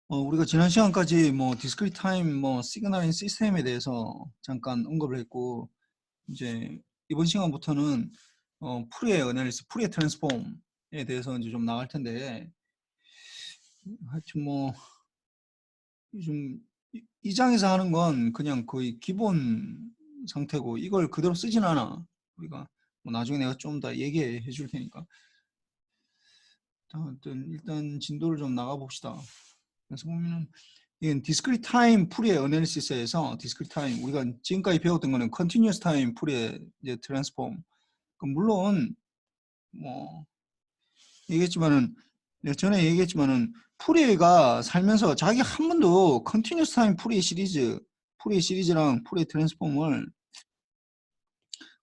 우리가 지난 시간까지 뭐 디스크리트 타임, 뭐 시그널링 시스템에 대해서 잠깐 언급을 했고, 이제 이번 시간부터는 풀이의 어널리스, 풀이의 트랜스폼에 대해서 이제 좀 나갈 텐데, 하여튼 뭐 요즘 이 장에서 하는 건 그냥 거의 기본 상태고, 이걸 그대로 쓰진 않아. 우리가 뭐 나중에 내가 좀 더 얘기해 줄 테니까. 일단 진도를 좀 나가 봅시다. 그래서 보면은 이건 디스크리트 타임 풀이의 어널리시스에서 디스크리트 타임, 우리가 지금까지 배웠던 거는 컨티뉴어스 타임 풀이의 이제 트랜스폼. 물론 뭐 얘기했지만은, 내가 전에 얘기했지만은, 풀이가 살면서 자기 한 번도 컨티뉴어스 타임 풀이 시리즈랑 풀이 트랜스폼을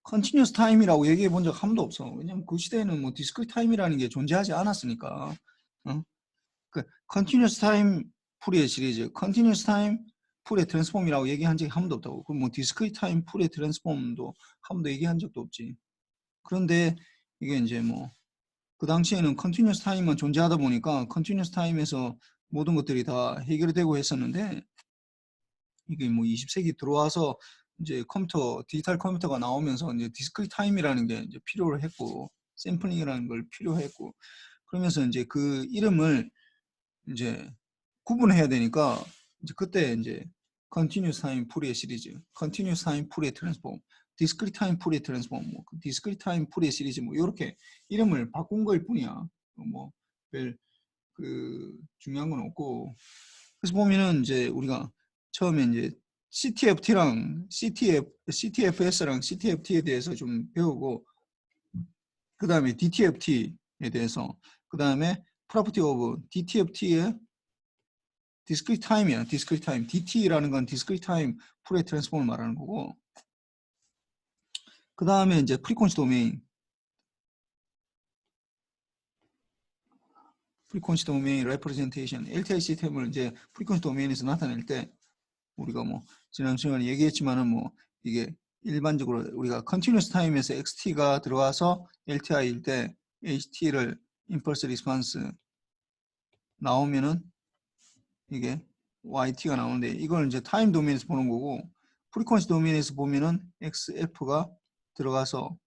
컨티뉴어스 타임이라고 얘기해 본 적 한 번도 없어. 왜냐면 그 시대에는 뭐 디스크리트 타임이라는 게 존재하지 않았으니까. 그 컨티뉴어스 타임 풀이의 시리즈, 컨티뉴어스 타임 풀의 트랜스폼이라고 얘기한 적이 한 번도 없다고. 그럼 뭐 디스크리트 타임 풀의 트랜스폼도 한 번도 얘기한 적도 없지. 그런데 이게 이제 뭐 그 당시에는 컨티뉴어스 타임만 존재하다 보니까 컨티뉴어스 타임에서 모든 것들이 다 해결되고 했었는데, 이게 뭐 20세기 들어와서 이제 디지털 컴퓨터가 나오면서 이제 디스크리트 타임이라는 게 이제 필요를 했고, 샘플링이라는 걸 필요했고, 그러면서 이제 그 이름을 이제 구분해야 되니까, 이제 그때 이제 Continuous Time Fourier 시리즈, Continuous Time Fourier Transform, Discrete Time Fourier Transform, 뭐 Discrete Time Fourier 시리즈, 뭐 이렇게 이름을 바꾼 걸 뿐이야. 뭐 별 그 중요한 건 없고. 그래서 보면은 이제 우리가 처음에 이제 CTFS랑 CTFT에 대해서 좀 배우고, 그 다음에 DTFT에 대해서, 그 다음에 Property of DTFT의 디스크리트 타임이야. 디스크리트 타임. DT라는 건 디스크리트 타임 풀의 트랜스폼을 말하는 거고, 그 다음에 이제 프리퀀시 도메인. 프리퀀시 도메인 레프레젠테이션. LTI 시스템을 이제 프리퀀시 도메인에서 나타낼 때, 우리가 뭐 지난 시간에 얘기했지만은, 뭐 이게 일반적으로 우리가 컨티뉴어스 타임에서 XT가 들어와서 LTI일 때 HT를 임펄스 리스폰스 나오면은 이게 YT가 나오는데, 이걸 이제 타임 도메인에서 보는 거고, 프리퀀시 도메인에서 보면은 XF가 들어가서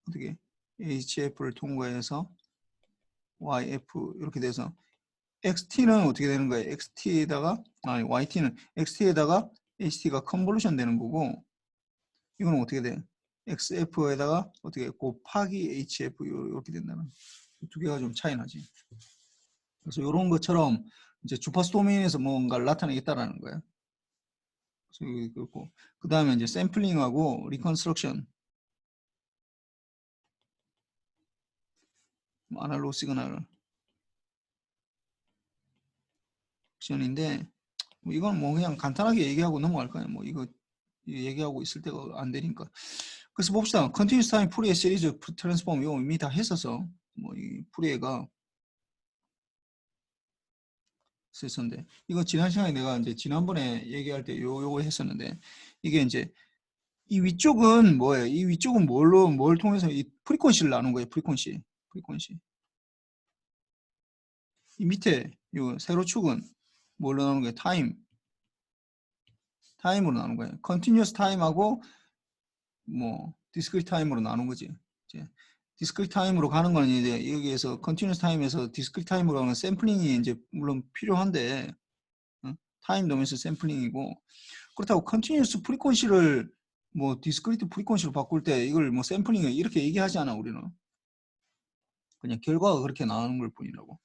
어떻게 HF를 통과해서 YF 이렇게 돼서, XT는 어떻게 되는 거예요? XT에다가 YT는 XT에다가 HT가 컨볼루션 되는 거고, 이거는 어떻게 돼? XF에다가 어떻게 곱하기 HF 이렇게 된다는, 두 개가 좀 차이 나지. 그래서 이런 것처럼 이제 주파수 도메인에서 뭔가를 나타내겠다라는 거예요. 그렇고, 그 다음에 이제 샘플링하고 리컨스트럭션, 아날로그 시그널 인데, 뭐 이건 뭐 그냥 간단하게 얘기하고 넘어갈 거예요. 뭐 이거 얘기하고 있을 때가 안 되니까. 그래서 봅시다. 컨티뉴스 타임 풀이의 시리즈 트랜스폼 이거 이미 다 했어서, 뭐 이 풀이가 썼는데, 이거 지난 시간에 내가 이제 지난번에 얘기할 때 요거 했었는데, 이게 이제 이 위쪽은 뭐예요? 이 위쪽은 뭘 통해서 이 프리퀀시를 나눈 거예요. 프리퀀시. 이 밑에 요 세로 축은 뭘로 나누는 거예요? 타임으로 나눈 거예요. 컨티뉴어스 타임하고 뭐 디스크리트 타임으로 나눈 거지. 이제 디스크리트 타임으로 가는 건 이제 여기에서 컨티뉴어스 타임에서 디스크리트 타임으로 가는 샘플링이 이제 물론 필요한데, 타임 도면서 샘플링이고, 그렇다고 컨티뉴어스 프리퀀시를 뭐 디스크리트 프리퀀시로 바꿀 때 이걸 뭐 샘플링을 이렇게 얘기하지 않아. 우리는 그냥 결과가 그렇게 나오는 걸 뿐이라고.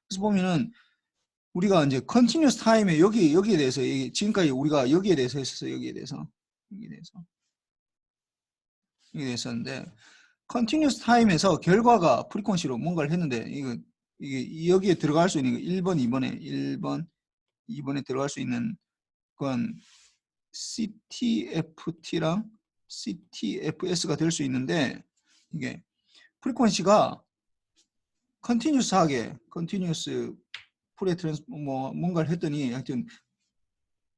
그래서 보면은 우리가 이제 컨티뉴어스 타임에 여기에 대해서 지금까지 우리가 여기에 대해서 했었어요. 여기에 대해서 했었는데, 컨티뉴어스 타임에서 결과가 프리퀀시로 뭔가를 했는데, 이게 여기에 들어갈 수 있는 거 1번, 2번에 들어갈 수 있는 건 CTFT랑 CTFS가 될 수 있는데, 이게 프리퀀시가 컨티뉴어스 풀의 트랜스 뭐 뭔가를 했더니, 하여튼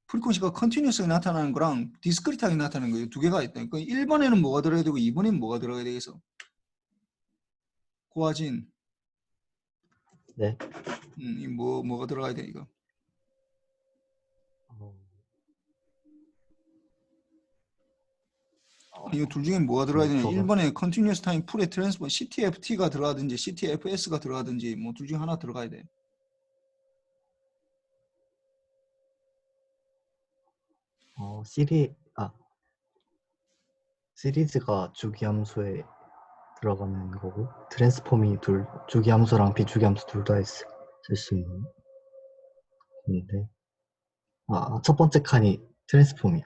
프리퀀시가 컨티뉴어스하게 나타나는 거랑 디스크리트하게 나타나는 거예요. 두 개가 있다. 그러니까 1번에는 뭐가 들어가야 되고 2번에는 뭐가 들어가야 되겠어? 고아진. 네. 이 뭐가 들어가야 돼 이거? 이거 둘 중에 뭐가 들어가야 되냐? 1번에 Continuous Time Pool의 트랜스포 CTFT가 들어가든지 CTFS가 들어가든지 뭐 둘 중에 하나 들어가야 돼. 시리즈가 주기함수에 들어가는 거고 트랜스폼이 주기함수랑 비주기함수 둘 다 쓸 수 있는 건데 첫 번째 칸이 트랜스폼이야.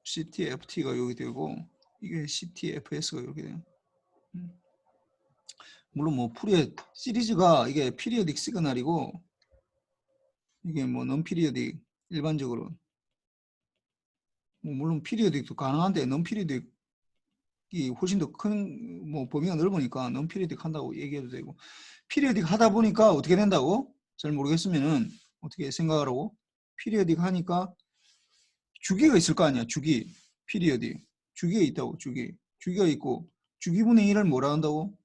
CTFT가 여기 되고 이게 CTFS가 이렇게 돼요. 물론 뭐 풀의 시리즈가 이게 피리어딕 시그널이고 이게 뭐 non-periodic 일반적으로 뭐 물론 피리어딕도 가능한데 non-periodic이 훨씬 더 큰 뭐 범위가 넓으니까 non-periodic 한다고 얘기해도 되고 periodic 하다 보니까 어떻게 된다고? 잘 모르겠으면은 어떻게 생각하라고? periodic 하니까 주기가 있을 거 아니야. 주기 periodic 주기가 있다고. 주기가 있고 주기분의 1을 뭐라 한다고?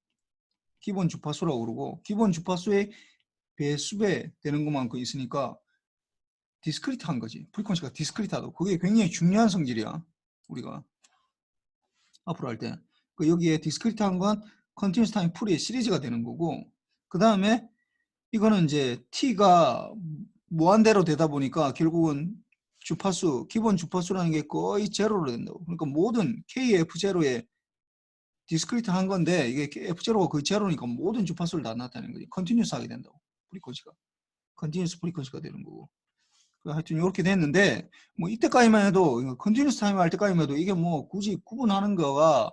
기본 주파수라고 그러고 기본 주파수의 배수배 되는 것만큼 있으니까 디스크리트한 거지. 프리퀀시가 디스크리트하다고. 그게 굉장히 중요한 성질이야. 우리가 앞으로 할 때. 여기에 디스크리트한 건 컨티뉴스 타임 풀의 시리즈가 되는 거고 그 다음에 이거는 이제 t가 무한대로 되다 보니까 결국은 주파수, 기본 주파수라는 게 거의 제로로 된다고. 그러니까 모든 KF0에 디스크리트 한 건데 이게 F0가 거의 제로니까 모든 주파수를 다 나타내는 거지. 컨티뉴스 하게 된다고. 프리퀀시가. 컨티뉴스 프리퀀시가 되는 거고. 하여튼 이렇게 됐는데 뭐 이때까지만 해도 컨티뉴스 타임 할 때까지만 해도 이게 뭐 굳이 구분하는 거가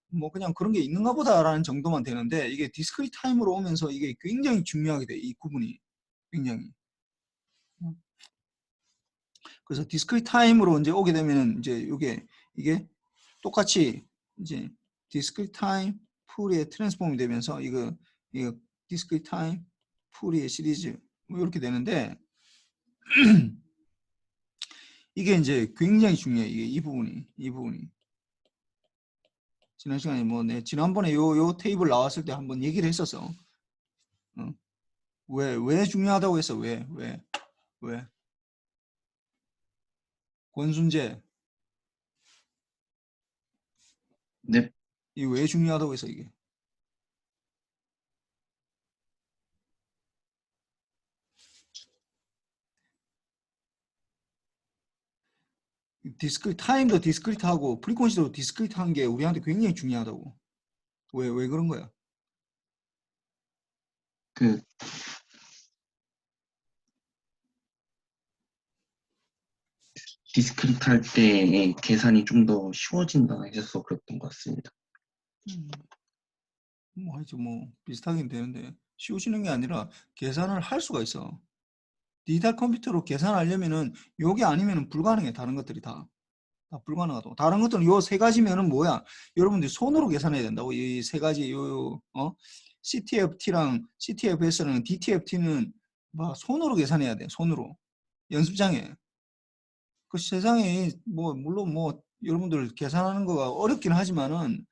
뭐 그냥 그런 게 있는가 보다라는 정도만 되는데 이게 디스크리트 타임으로 오면서 이게 굉장히 중요하게 돼. 이 구분이 굉장히. 그래서 디스크리트 타임으로 이제 오게 되면 이제 이게 똑같이 이제 디스크리트 타임 풀의 트랜스폼이 되면서 이거 디스크리트 타임 풀의 시리즈 뭐 이렇게 되는데 이게 이제 굉장히 중요해. 이게 이 부분이 지난 시간에 뭐 지난번에 요 테이블 나왔을 때 한번 얘기를 했었어. 왜 중요하다고 했어? 왜? 권순재. 네. 이 왜 중요하다고 했어 이게? 타임도 디스크리트하고 프리퀀시도 디스크리트한 게 우리한테 굉장히 중요하다고. 왜 그런 거야? 디스크리트 할 때 계산이 좀 더 쉬워진다 해서 그랬던 것 같습니다. 뭐 하여튼 뭐 비슷하긴 되는데 쉬워지는 게 아니라 계산을 할 수가 있어. 디지털 컴퓨터로 계산하려면은 요게 아니면은 불가능해. 다른 것들이 다 불가능하다고. 다른 것들은 요 세 가지면은 뭐야? 여러분들이 손으로 계산해야 된다고. 이 세 가지 CTFT랑 CTFS랑 DTFT는 막 손으로 계산해야 돼. 손으로. 연습장에. 그 세상에 뭐 물론 뭐 여러분들 계산하는 거가 어렵긴 하지만은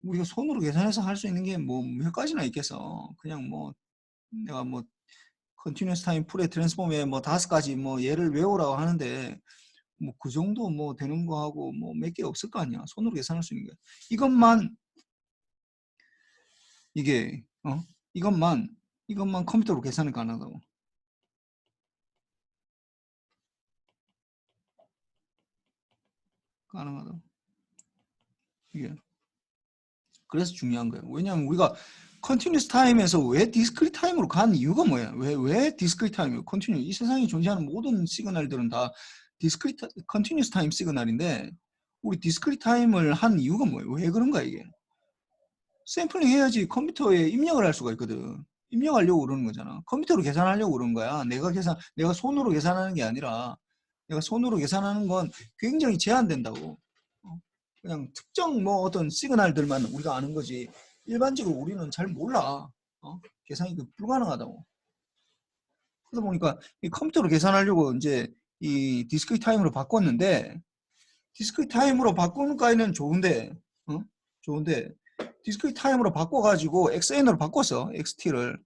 우리가 손으로 계산해서 할 수 있는 게 뭐 몇 가지나 있겠어. 그냥 뭐 내가 뭐 컨티뉴어스 타임 풀의 트랜스폼에 뭐 5가지 뭐 예를 외우라고 하는데 뭐 그 정도 뭐 되는 거 하고 뭐 몇 개 없을 거 아니야. 손으로 계산할 수 있는 게. 이것만 이게 이것만 컴퓨터로 계산이 가능하다고. 가능하다고. 이게. 그래서 중요한 거예요. 왜냐하면 우리가 컨티뉴스 타임에서 왜 디스크리트 타임으로 간 이유가 뭐야? 왜 디스크리트 타임이에요? 컨티뉴 이 세상에 존재하는 모든 시그널들은 다 디스크리트 컨티뉴스 타임 시그널인데 우리 디스크리트 타임을 한 이유가 뭐예요? 왜 그런가 이게? 샘플링 해야지 컴퓨터에 입력을 할 수가 있거든. 입력하려고 그러는 거잖아. 컴퓨터로 계산하려고 그러는 거야. 내가 손으로 계산하는 게 아니라 내가 손으로 계산하는 건 굉장히 제한된다고. 그냥 특정 뭐 어떤 시그널들만 우리가 아는 거지 일반적으로 우리는 잘 몰라. 계산이 불가능하다고. 그러다 보니까 이 컴퓨터로 계산하려고 이제 이 디스크리트 타임으로 바꿨는데 디스크리트 타임으로 바꾸는 까지는 좋은데 좋은데 디스크리트 타임으로 바꿔가지고 xn으로 바꿨어. xt를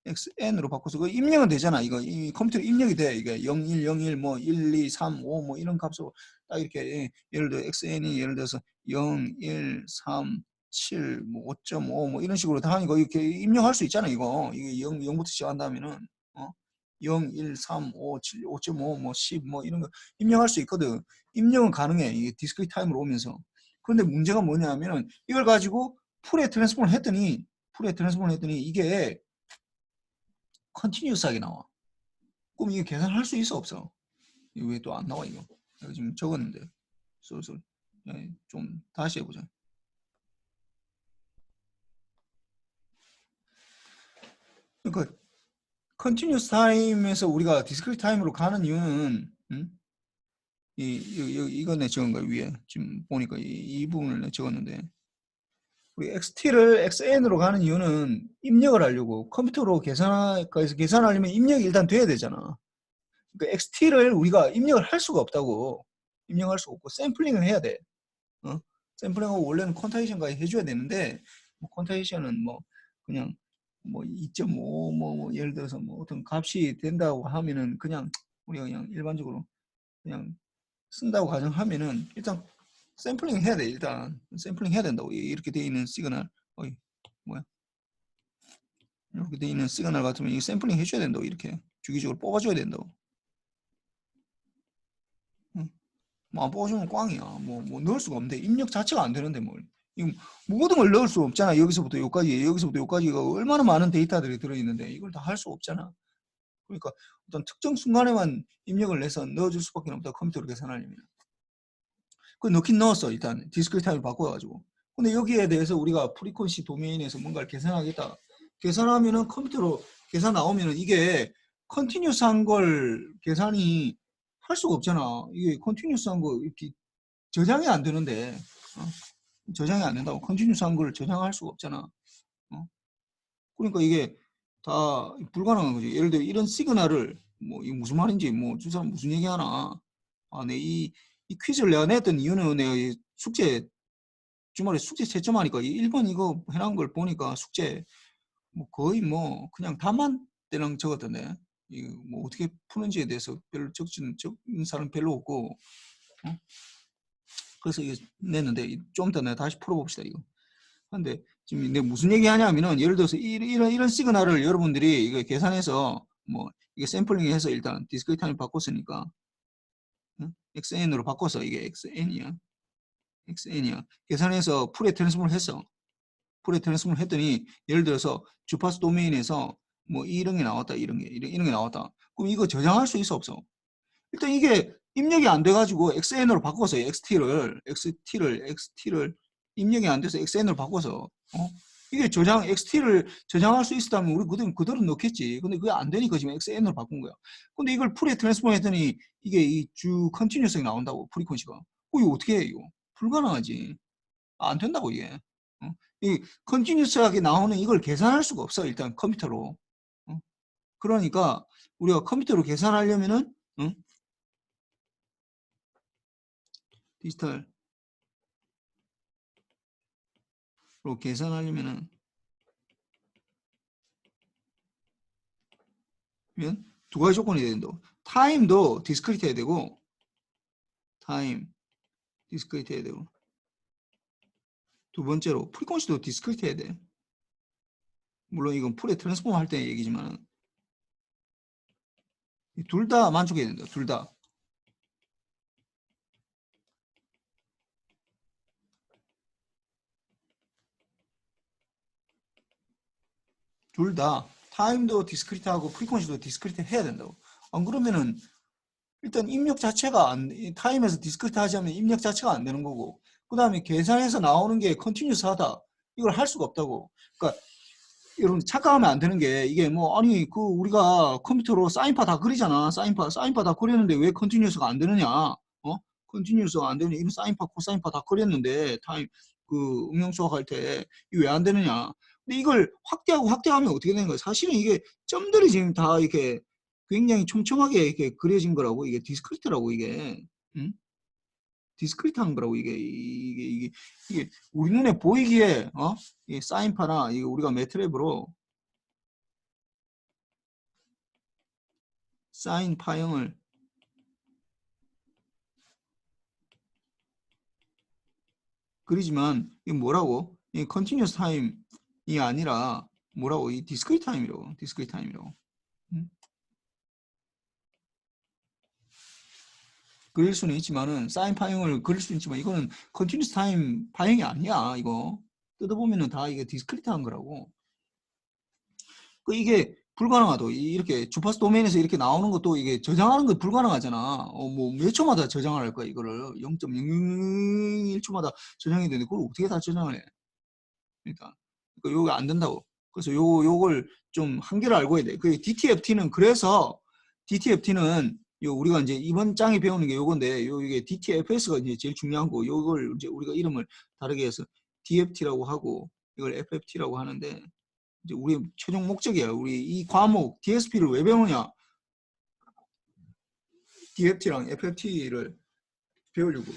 xn으로 바꿔서 그 입력은 되잖아. 이거 이 컴퓨터로 입력이 돼. 이게 01, 01, 뭐 1, 2, 3, 5 뭐 이런 값으로 딱 이렇게 예를 들어 xn이 예를 들어서 0, 1, 3, 7, 뭐 5.5 뭐 이런 식으로 다 하니까 이렇게 입력할 수 있잖아. 이거 이게 0부터 시작한다면은 0, 1, 3, 5, 7, 5.5, 뭐 10, 뭐 이런 거 입력할 수 있거든. 입력은 가능해. 이게 디스크리트 타임으로 오면서. 그런데 문제가 뭐냐면은 이걸 가지고 풀에 트랜스폼을 했더니 이게 컨티뉴스하게 나와. 그럼 이게 계산할 수 있어 없어? 이거 왜 또 안 나와 이거? 내가 지금 적었는데 쏠쏠. 좀 다시 해보자. 그러니까 컨티뉴스 타임에서 우리가 디스크리트 타임으로 가는 이유는 이거 내 적은 거 위에 지금 보니까 이 부분을 내 적었는데 우리 xt를 xn으로 가는 이유는 입력을 하려고 컴퓨터로 계산하려면 입력이 일단 돼야 되잖아. 그러니까 xt를 우리가 입력을 할 수가 없다고. 입력할 수가 없고 샘플링을 해야 돼. 샘플링하고 원래는 퀀타이션까지 해줘야 되는데 뭐 퀀타이션은 뭐 그냥 뭐 2.5 뭐 예를 들어서 뭐 어떤 값이 된다고 하면은 그냥 우리가 그냥 일반적으로 그냥 쓴다고 가정하면은 일단 샘플링 해야 돼. 일단 샘플링 해야 된다고. 이렇게 돼 있는 시그널 뭐야 이렇게 돼 있는 시그널 같으면 이 샘플링 해줘야 된다고. 이렇게 주기적으로 뽑아줘야 된다고. 뭐 안 뽑아주면 꽝이야. 뭐 넣을 수가 없는데 입력 자체가 안 되는데 뭘. 이거 모든 걸 넣을 수 없잖아. 여기서부터 여기까지가 얼마나 많은 데이터들이 들어있는데 이걸 다 할 수 없잖아. 그러니까 어떤 특정 순간에만 입력을 내서 넣어줄 수밖에 없다. 컴퓨터로 계산하려면. 그 넣긴 넣었어. 일단 디스크리트 타임을 바꿔가지고. 근데 여기에 대해서 우리가 프리퀀시 도메인에서 뭔가를 계산하겠다. 계산하면은 컴퓨터로 계산 나오면은 이게 컨티뉴스한 걸 계산이 할 수가 없잖아. 이게 컨티뉴스한 거 이렇게 저장이 안 되는데 저장이 안 된다고. 컨티뉴스한 걸 저장할 수가 없잖아. 그러니까 이게 다 불가능한 거지. 예를 들어 이런 시그널을 뭐 이게 무슨 말인지 뭐 저 사람 무슨 얘기하나. 이 퀴즈를 내가 냈던 이유는 내가 이 숙제 주말에 숙제 채점하니까 1번 이거 해놓은 걸 보니까 숙제 뭐 거의 뭐 그냥 답만 대강 적었던데 이거 뭐 어떻게 푸는지에 대해서 별로 적는 사람 별로 없고 그래서 이거 냈는데 좀 더 내가 다시 풀어봅시다 이거. 근데 지금 내가 무슨 얘기하냐면은 예를 들어서 이런 시그널을 여러분들이 이거 계산해서 뭐 이게 샘플링해서 일단 디스크리트 타임 바꿨으니까 xn으로 바꿔서 이게 xn이야. 계산해서 풀에 트랜스폼을 했어. 풀에 트랜스폼을 했더니 예를 들어서 주파수 도메인에서 뭐 이런 게 나왔다. 이런 게 나왔다. 그럼 이거 저장할 수 있어 없어? 일단 이게 입력이 안 돼가지고 xn으로 바꿔서 xt를 입력이 안 돼서 xn으로 바꿔서 이게 xt를 저장할 수 있었다면 우리 그대로 넣겠지. 근데 그게 안 되니까 지금 xn으로 바꾼 거야. 근데 이걸 풀에 트랜스폼 했더니 이게 이 주 컨티뉴스가 나온다고. 프리퀀시가. 이거 어떻게 해 이거? 불가능하지. 안 된다고 이게. 이 컨티뉴스하게 나오는 이걸 계산할 수가 없어. 일단 컴퓨터로. 그러니까 우리가 컴퓨터로 계산하려면은 디지털로 계산하려면은 두 가지 조건이 돼야 된다. 타임도 디스크리트 해야 되고 타임 디스크리트 해야 되고 두 번째로 프리퀀시도 디스크리트 해야 돼. 물론 이건 풀에 트랜스폼 할 때 얘기지만 둘 다 만족해야 된다. 둘 다. 둘 다 타임도 디스크리트하고 프리퀀시도 디스크리트 해야 된다고. 안 그러면은 일단 입력 자체가 타임에서 디스크리트 하지 않으면 입력 자체가 안 되는 거고 그 다음에 계산해서 나오는 게 컨티뉴스하다. 이걸 할 수가 없다고. 그러니까 여러분 착각하면 안 되는 게 이게 뭐 아니 그 우리가 컴퓨터로 사인파 다 그리잖아. 사인파 다 그렸는데 왜 컨티뉴스가 안 되느냐? 컨티뉴스가 안 되느냐? 이런 사인파 코사인파 다 그렸는데 타임 그 응용 수학할 때 이게 왜 안 되느냐? 근데 이걸 확대하면 어떻게 되는 거야? 사실은 이게 점들이 지금 다 이렇게 굉장히 촘촘하게 이렇게 그려진 거라고. 이게 디스크리트라고 이게. 응? 디스크리트한 거라고 이게 우리 눈에 보이기에 이 사인파나 이거 우리가 매트랩으로 사인 파형을 그리지만 이 뭐라고? 이 컨티뉴어스 타임이 아니라 뭐라고? 이 디스크리트 타임이라고. 디스크리트 타임이라고. 그릴 수는 있지만은 사인 파형을 그릴 수는 있지만 이거는 컨티뉴어스 타임 파형이 아니야. 이거 뜯어보면은 다 이게 디스크리트한 거라고. 그 이게 불가능하도 이렇게 주파수 도메인에서 이렇게 나오는 것도 이게 저장하는 거 불가능하잖아. 뭐 몇 초마다 저장을 할 거야 이거를 0.001초마다 저장이 되는데 그걸 어떻게 다 저장을 해? 일단 그러니까 요게 안 된다고. 그래서 요걸 좀 한계를 알고 해야 돼. 그 DTFT는 그래서 DTFT는 요 우리가 이제 이번 장에 배우는 게 요건데 이게 DTFS가 이제 제일 중요한 거. 요걸 이제 우리가 이름을 다르게 해서 DFT라고 하고 이걸 FFT라고 하는데 이제 우리 최종 목적이야. 우리 이 과목 DSP를 왜 배우느냐? DFT랑 FFT를 배우려고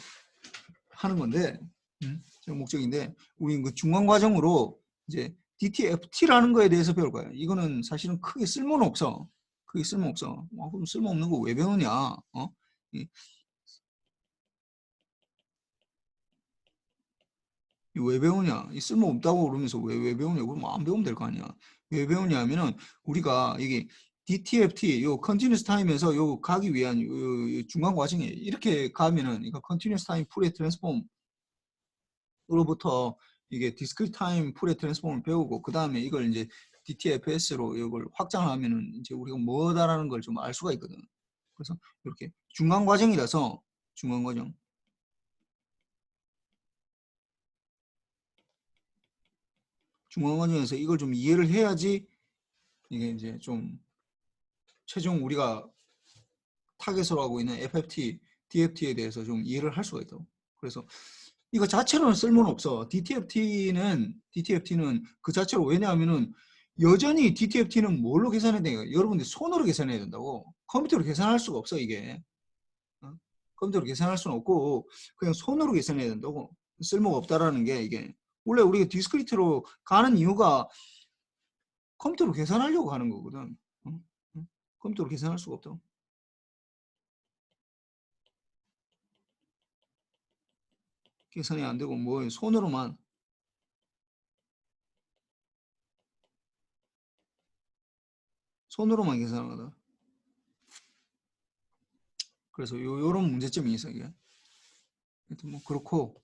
하는 건데 최종 목적인데 우리 그 중간 과정으로 이제 DTFT라는 거에 대해서 배울 거예요. 이거는 사실은 크게 쓸모는 없어. 크게 쓸모 없어. 그럼 쓸모없는 거 왜 배우냐? 왜 배우냐? 이 쓸모 없다고 그러면서 왜 배우냐? 그럼 안 배우면 될 거 아니야. 왜 배우냐 하면은 우리가 이게 DTFT 요 컨티뉴스 타임에서 요 가기 위한 요 중간 과정에 이렇게 가면은 이거 컨티뉴스 타임 풀의 트랜스폼으로부터 이게 디스크리트 타임 풀의 트랜스폼을 배우고 그 다음에 이걸 이제 DTFS로 이걸 확장하면은 이제 우리가 뭐다라는 걸 좀 알 수가 있거든. 그래서 이렇게 중간 과정이라서 중간 과정. 중간 과정에서 이걸 좀 이해를 해야지 이게 이제 좀 최종 우리가 타겟으로 하고 있는 FFT, DFT에 대해서 좀 이해를 할 수가 있다고. 그래서 이거 자체로는 쓸모는 없어. DTFT는 그 자체로 왜냐하면은 여전히 DTFT는 뭘로 계산해야 돼요? 여러분들 손으로 계산해야 된다고. 컴퓨터로 계산할 수가 없어 이게. 컴퓨터로 계산할 수는 없고 그냥 손으로 계산해야 된다고. 쓸모가 없다라는 게 이게 원래 우리가 디스크리트로 가는 이유가 컴퓨터로 계산하려고 하는 거거든. 컴퓨터로 계산할 수가 없다고. 계산이 안 되고 뭐 손으로만 계산하거든. 그래서 요런 문제점이 있어 이게. 하여튼 뭐 그렇고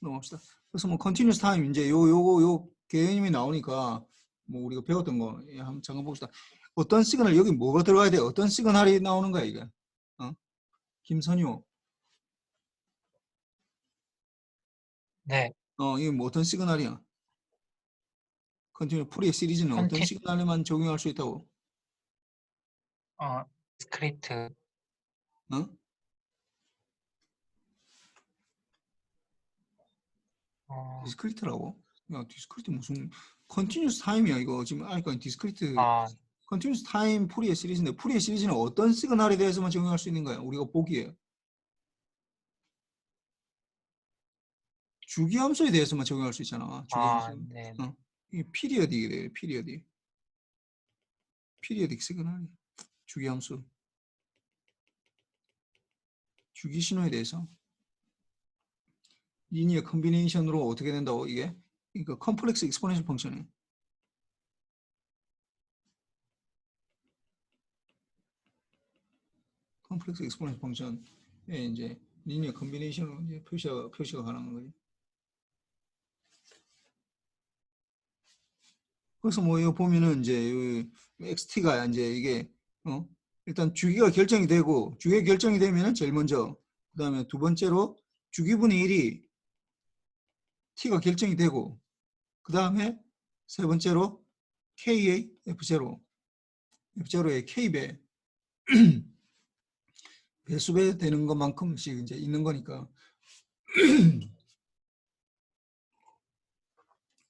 넘어갑시다. 그래서 뭐 컨티뉴스 타임 이제 요 개념이 나오니까 뭐 우리가 배웠던 거 한번 잠깐 봅시다. 어떤 시그널 여기 뭐가 들어가야 돼? 어떤 시그널이 나오는 거야 이게? 김선유. 네, 이게 뭐 어떤 시그널이야? 컨티뉴 풀이의 시리즈는 어떤 컨티, 시그널에만 적용할 수 있다고? 스크립트, 어? 디스크리트라고? 야 디스크리트 무슨 컨티뉴스 타임이야 이거 지금 아니까 디스크리트 컨티뉴스 타임 풀이의 시리즈인데 풀이의 시리즈는 어떤 시그널에 대해서만 적용할 수 있는 거야? 우리가 보기에 주기함수에 대해서만 적용할 수 있잖아. 주기함수. 네, 이게 피리어딕이 돼. 피리어딕 시그널. 주기함수. 주기 신호에 대해서 리니어 컨비네이션으로 어떻게 된다고 이게? 그러니까 컴플렉스 익스포넨셜 펑션이. 컴플렉스 익스포넨셜 펑션에 이제 리니어 컨비네이션으로 이제 표시가 가능한 거지. 그래서 뭐 이거 보면은 이제 XT가 이제 이게 일단 주기가 결정이 되고 주기가 결정이 되면은 제일 먼저 그다음에 두 번째로 주기분의 1이 T가 결정이 되고 그다음에 세 번째로 K의 F0의 K배 배수배 되는 것만큼씩 이제 있는 거니까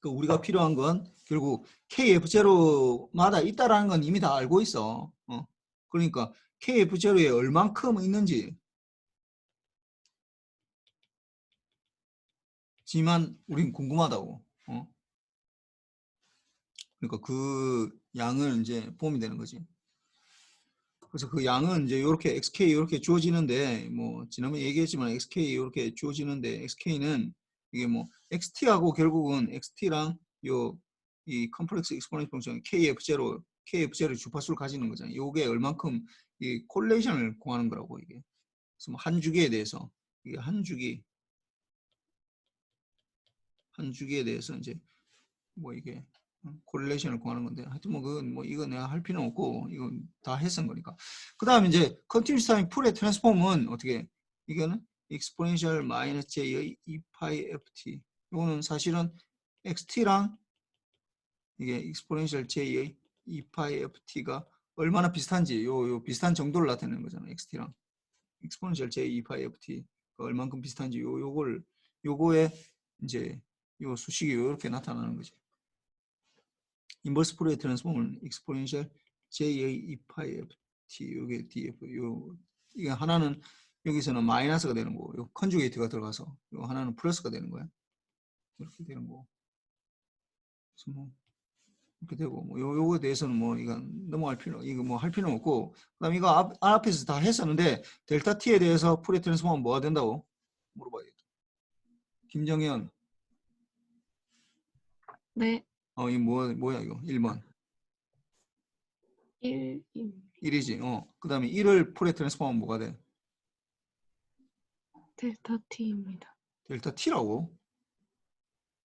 그 우리가 필요한 건 결국 KF0마다 있다라는 건 이미 다 알고 있어. 그러니까 KF0에 얼만큼 있는지 지만 우린 궁금하다고. 그러니까 그 양을 이제 폼이 되는 거지. 그래서 그 양은 이제 이렇게 xk 이렇게 주어지는데 뭐 지난번에 얘기했지만 xk 이렇게 주어지는데 xk는 이게 뭐 xt하고 결국은 xt랑 요 이 컴플렉스 익스포넨셜 펑션 kf0를 주파수를 가지는 거잖아요. 요게 얼만큼 이 콜레이션을 구하는 거라고 이게. 그래서 뭐 한 주기에 대해서 이게 한 주기에 대해서 이제 뭐 이게 콜레이션을 구하는 건데 하여튼 뭐 그건 뭐 이거 내가 할 필요는 없고 이건 다 했은 거니까. 그 다음에 이제 컨티뉴스 타임 풀의 트랜스폼은 어떻게 이거는 exponential 마이너스 j의 2파이 ft 이거는 사실은 xt랑 이게 exponential j의 2파이 ft가 얼마나 비슷한지 요 비슷한 정도를 나타내는 거잖아. xt랑 exponential j 2파이 ft가 얼만큼 비슷한지 요거에 이제 요 수식이 이렇게 나타나는 거지. 인버스 푸르의 트랜스폼은 익스포넨셜 j의 2파이 ft 요게 df 요 이게 하나는 여기서는 마이너스가 되는 거고 요 컨주게이트가 들어가서 요 하나는 플러스가 되는 거야. 이렇게 되는 거고. 그래서 뭐 이렇게 되고 뭐 요거에 대해서는 뭐 이건 넘어갈 필요 이거 뭐 할 필요는 없고 그다음 이거 앞에서 다 했었는데 델타 t에 대해서 푸르의 트랜스폼은 뭐가 된다고 물어봐야겠다. 김정현 네, 이 뭐야 이거 1번 1인 1이지. 그 다음에 1을 푸르의 트랜스폼은 뭐가 돼? 델타 T입니다. 델타 t라고?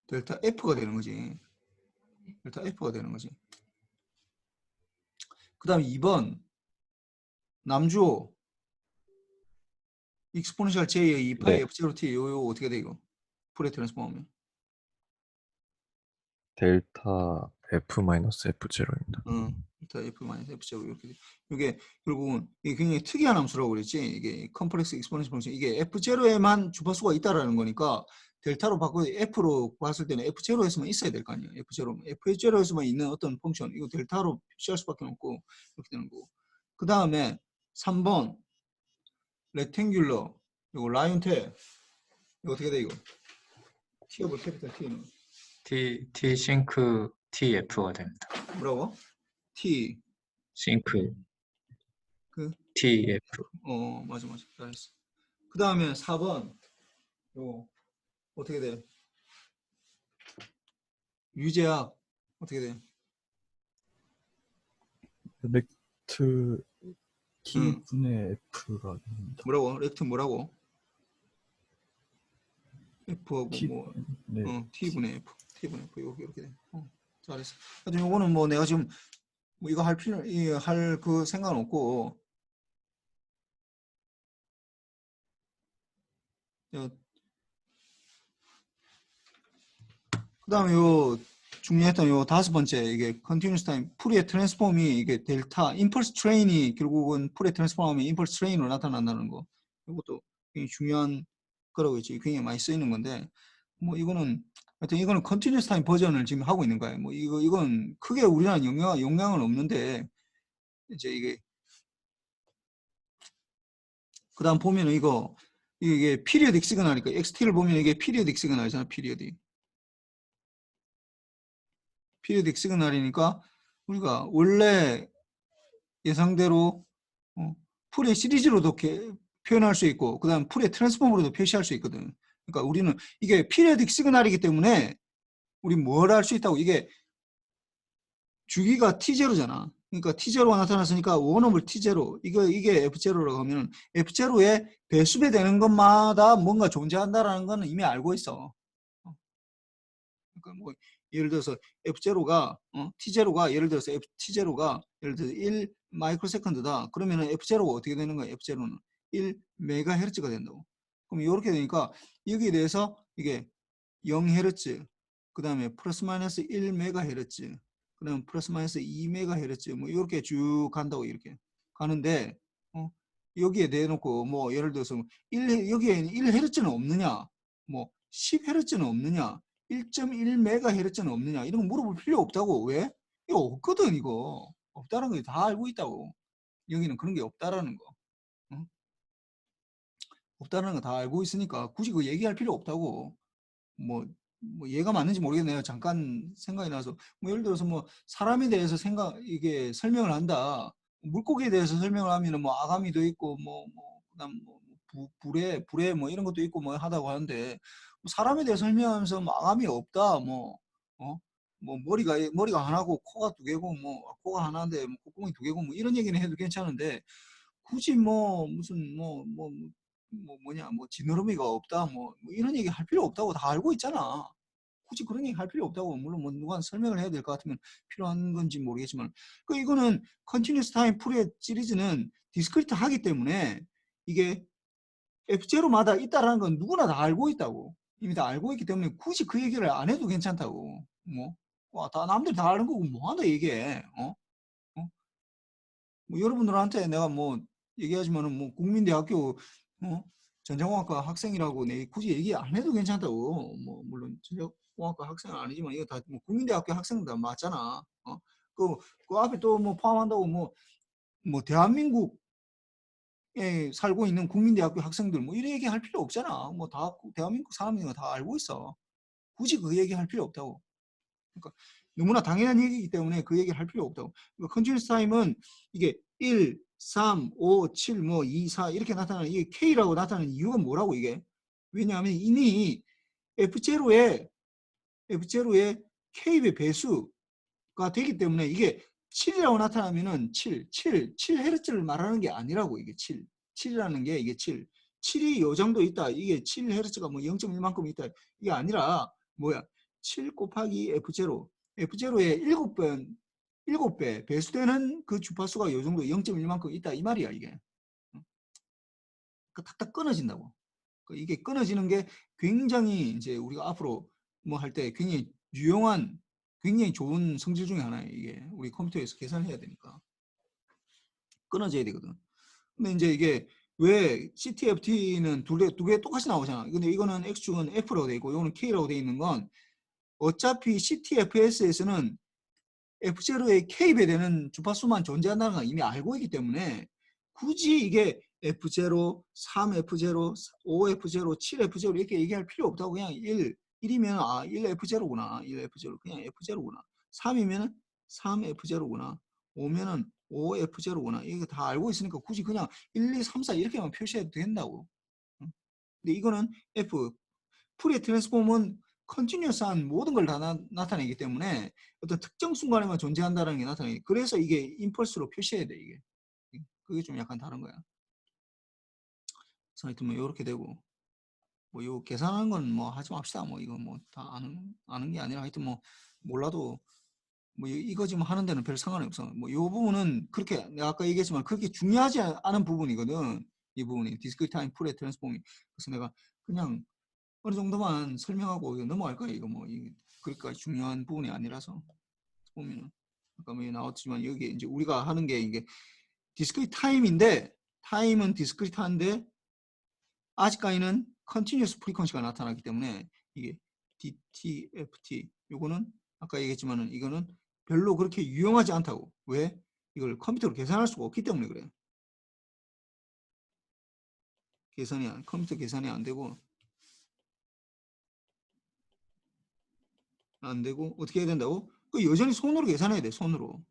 델타 F가 되는 거지. 델타 F가 되는 거지. 그 다음에 2번 남주호 익스포넨셜 J의 2파이 네. F0T 요 어떻게 돼 이거? 푸레 트랜스폼 하면 델타 F-F0입니다. 델타 F 마이너스 F0 이렇게 돼. 이게 결국은 이게 굉장히 특이한 함수라고 그랬지. 이게 컴플렉스 익스포넨셜 펑션 이게 F0에만 주파수가 있다라는 거니까 델타로 바꿔 F로 봤을 때는 F0에서만 있어야 될 거 아니야. F0에서만 있는 어떤 펑션 이거 델타로 표시할 수밖에 없고 이렇게 되는 거고. 그 다음에 3번 렉탱귤러 이거 라이온 테 이거 어떻게 돼 이거? T가 캐피탈 T는 T 싱크 TF가 됩니다. 뭐라고? T 싱크 그 TF. 맞아 잘했어. 그 다음에 4번 이거 어떻게 돼? 유제약 어떻게 돼? 렉트 T분의 F가 됩니다. 뭐라고? 렉트 뭐라고? F하고 T, 뭐 네. T분의 F 이렇게 돼. 잘했어. 하여튼 요거는 뭐 내가 지금 뭐 이거 할 그 생각은 없고 그 다음에 요 중요했던 요 5번째 이게 컨티뉴스 타임 풀의 트랜스폼이 이게 델타 임펄스 트레인이 결국은 풀의 트랜스폼하면 임펄스 트레인으로 나타난다는 거 이것도 굉장히 중요한 거라고 했지. 굉장히 많이 쓰이는 건데 뭐 이거는 하여튼 이거는 컨티뉴스 타임 버전을 지금 하고 있는 거예요. 뭐 이건 크게 우리나라 영향은 없는데 이제 이게 그 다음 보면은 이게 피리어딕 시그널이니까 XT를 보면 이게 피리어딕 시그널이잖아. 피리어딕 시그널이니까 우리가 원래 예상대로 풀의 시리즈로도 표현할 수 있고 그 다음 풀의 트랜스폼으로도 표시할 수 있거든. 그러니까 우리는 이게 피리어딕 시그널이기 때문에 우리 뭘 할 수 있다고. 이게 주기가 T0잖아. 그러니까 T0가 나타났으니까 원오블 T0 이게 F0라고 하면 F0에 배수배 되는 것마다 뭔가 존재한다라는 거는 이미 알고 있어. 그러니까 뭐 예를 들어서 F0가 T0가 예를 들어서 T0가 예를 들어서 1 마이크로세컨드다. 그러면은 F0가 어떻게 되는 거야? F0는 1 메가헤르츠가 된다고. 그럼 이렇게 되니까 여기에 대해서 이게 0헤르츠 그 다음에 플러스 마이너스 1 메가헤르츠 그 다음 플러스 마이너스 2 메가헤르츠 뭐 이렇게 쭉 간다고. 이렇게 가는데 여기에 대놓고 뭐 예를 들어서 여기에 1헤르츠는 없느냐 뭐 10헤르츠는 없느냐 1.1 메가헤르츠는 없느냐 이런 거 물어볼 필요 없다고. 왜? 이거 없거든. 이거 없다는 거 다 알고 있다고. 여기는 그런 게 없다라는 거. 없다는 거 다 알고 있으니까 굳이 그 얘기할 필요 없다고. 뭐 얘가 맞는지 모르겠네요. 잠깐 생각이 나서 뭐 예를 들어서 뭐 사람에 대해서 이게 설명을 한다. 물고기에 대해서 설명을 하면은 뭐 아가미도 있고 그다음 뭐 불에 뭐 이런 것도 있고 뭐 하다고 하는데 사람에 대해서 설명하면서 뭐 아가미 없다 뭐 머리가 하나고 코가 두 개고 뭐 코가 하나인데 뭐 콧구멍이 두 개고 뭐 이런 얘기는 해도 괜찮은데 굳이 뭐 무슨 뭐냐 뭐 지느러미가 없다 뭐 이런 얘기 할 필요 없다고 다 알고 있잖아. 굳이 그런 얘기 할 필요 없다고. 물론 뭐 누가 설명을 해야 될 것 같으면 필요한 건지 모르겠지만 이거는 컨티뉴스 타임 풀의 시리즈는 디스크리트 하기 때문에 이게 F0마다 있다라는 건 누구나 다 알고 있다고. 이미 다 알고 있기 때문에 굳이 그 얘기를 안 해도 괜찮다고. 다 남들이 다 아는 거고 뭐 한다 얘기해. 뭐 여러분들한테 내가 뭐 얘기하지만은 뭐 국민대학교 전자공학과 학생이라고 내 굳이 얘기 안 해도 괜찮다고. 뭐 물론 전자공학과 학생은 아니지만 이거 다 뭐 국민대학교 학생들 다 맞잖아. 그 앞에 또 뭐 포함한다고 뭐 대한민국에 살고 있는 국민대학교 학생들 뭐 이런 얘기 할 필요 없잖아. 뭐 다 대한민국 사람이니까 다 알고 있어. 굳이 그 얘기 할 필요 없다고. 그러니까 너무나 당연한 얘기이기 때문에 그 얘기를 할 필요 없다고. 그러니까 컨티뉴스 타임은 이게 1, 3, 5, 7, 뭐 2, 4 이렇게 나타나는 이게 K라고 나타나는 이유가 뭐라고 이게? 왜냐하면 이미 F0의 K의 배수가 되기 때문에 이게 7이라고 나타나면은 7Hz를 말하는 게 아니라고 이게 7이라는 게 이게 7이 요 정도 있다. 이게 7Hz가 뭐 0.1만큼 있다. 이게 아니라 뭐야? 7 곱하기 F0. F0의 7배 배수되는 그 주파수가 요 정도 0.1만큼 있다. 이 말이야, 이게. 탁탁 끊어진다고. 이게 끊어지는 게 굉장히 이제 우리가 앞으로 뭐 할 때 굉장히 유용한, 굉장히 좋은 성질 중에 하나예요. 이게 우리 컴퓨터에서 계산해야 되니까. 끊어져야 되거든. 근데 이제 이게 왜 CTFT는 두 개 똑같이 나오잖아. 근데 이거는 X축은 F라고 돼 있고 이거는 K라고 돼 있는 건 어차피 CTFS에서는 F0의 K배 되는 주파수만 존재한다는 걸 이미 알고 있기 때문에 굳이 이게 F0, 3F0, 5F0, 7F0 이렇게 얘기할 필요 없다고. 그냥 1이면 1F0구나. 1F0 그냥 F0구나. 3이면 3F0구나. 5면은 5F0구나. 이거 다 알고 있으니까 굳이 그냥 1, 2, 3, 4 이렇게만 표시해도 된다고. 근데 이거는 풀의 트랜스폼은 컨티뉴어스한 모든 걸 다 나타내기 때문에 어떤 특정 순간에만 존재한다는 게 나타나요. 그래서 이게 임펄스로 표시해야 돼, 이게. 그게 좀 약간 다른 거야. 그래서 하여튼 뭐 이렇게 되고 뭐 요 계산하는 건 뭐 하지 맙시다. 뭐 이거 뭐 다 아는 게 아니라 하여튼 뭐 몰라도 뭐 이거 지금 하는 데는 별 상관이 없어. 뭐 요 부분은 그렇게 내가 아까 얘기했지만 그렇게 중요하지 않은 부분이거든. 이 부분이 디스크리트 타임 풀의 트랜스폼이. 그래서 내가 그냥 어느 정도만 설명하고 이거 넘어갈 거야. 이거 뭐 그러니까 중요한 부분이 아니라서 보면은 아까 뭐 나왔지만 여기 이제 우리가 하는 게 이게 디스크리트 타임인데 타임은 디스크리트한데 아직까지는 컨티뉴어스 프리퀀시가 나타나기 때문에 이게 DTFT 요거는 아까 얘기했지만은 이거는 별로 그렇게 유용하지 않다고. 왜? 이걸 컴퓨터로 계산할 수가 없기 때문에 그래. 컴퓨터 계산이 안 되고 어떻게 해야 된다고? 그 여전히 손으로 계산해야 돼. 손으로.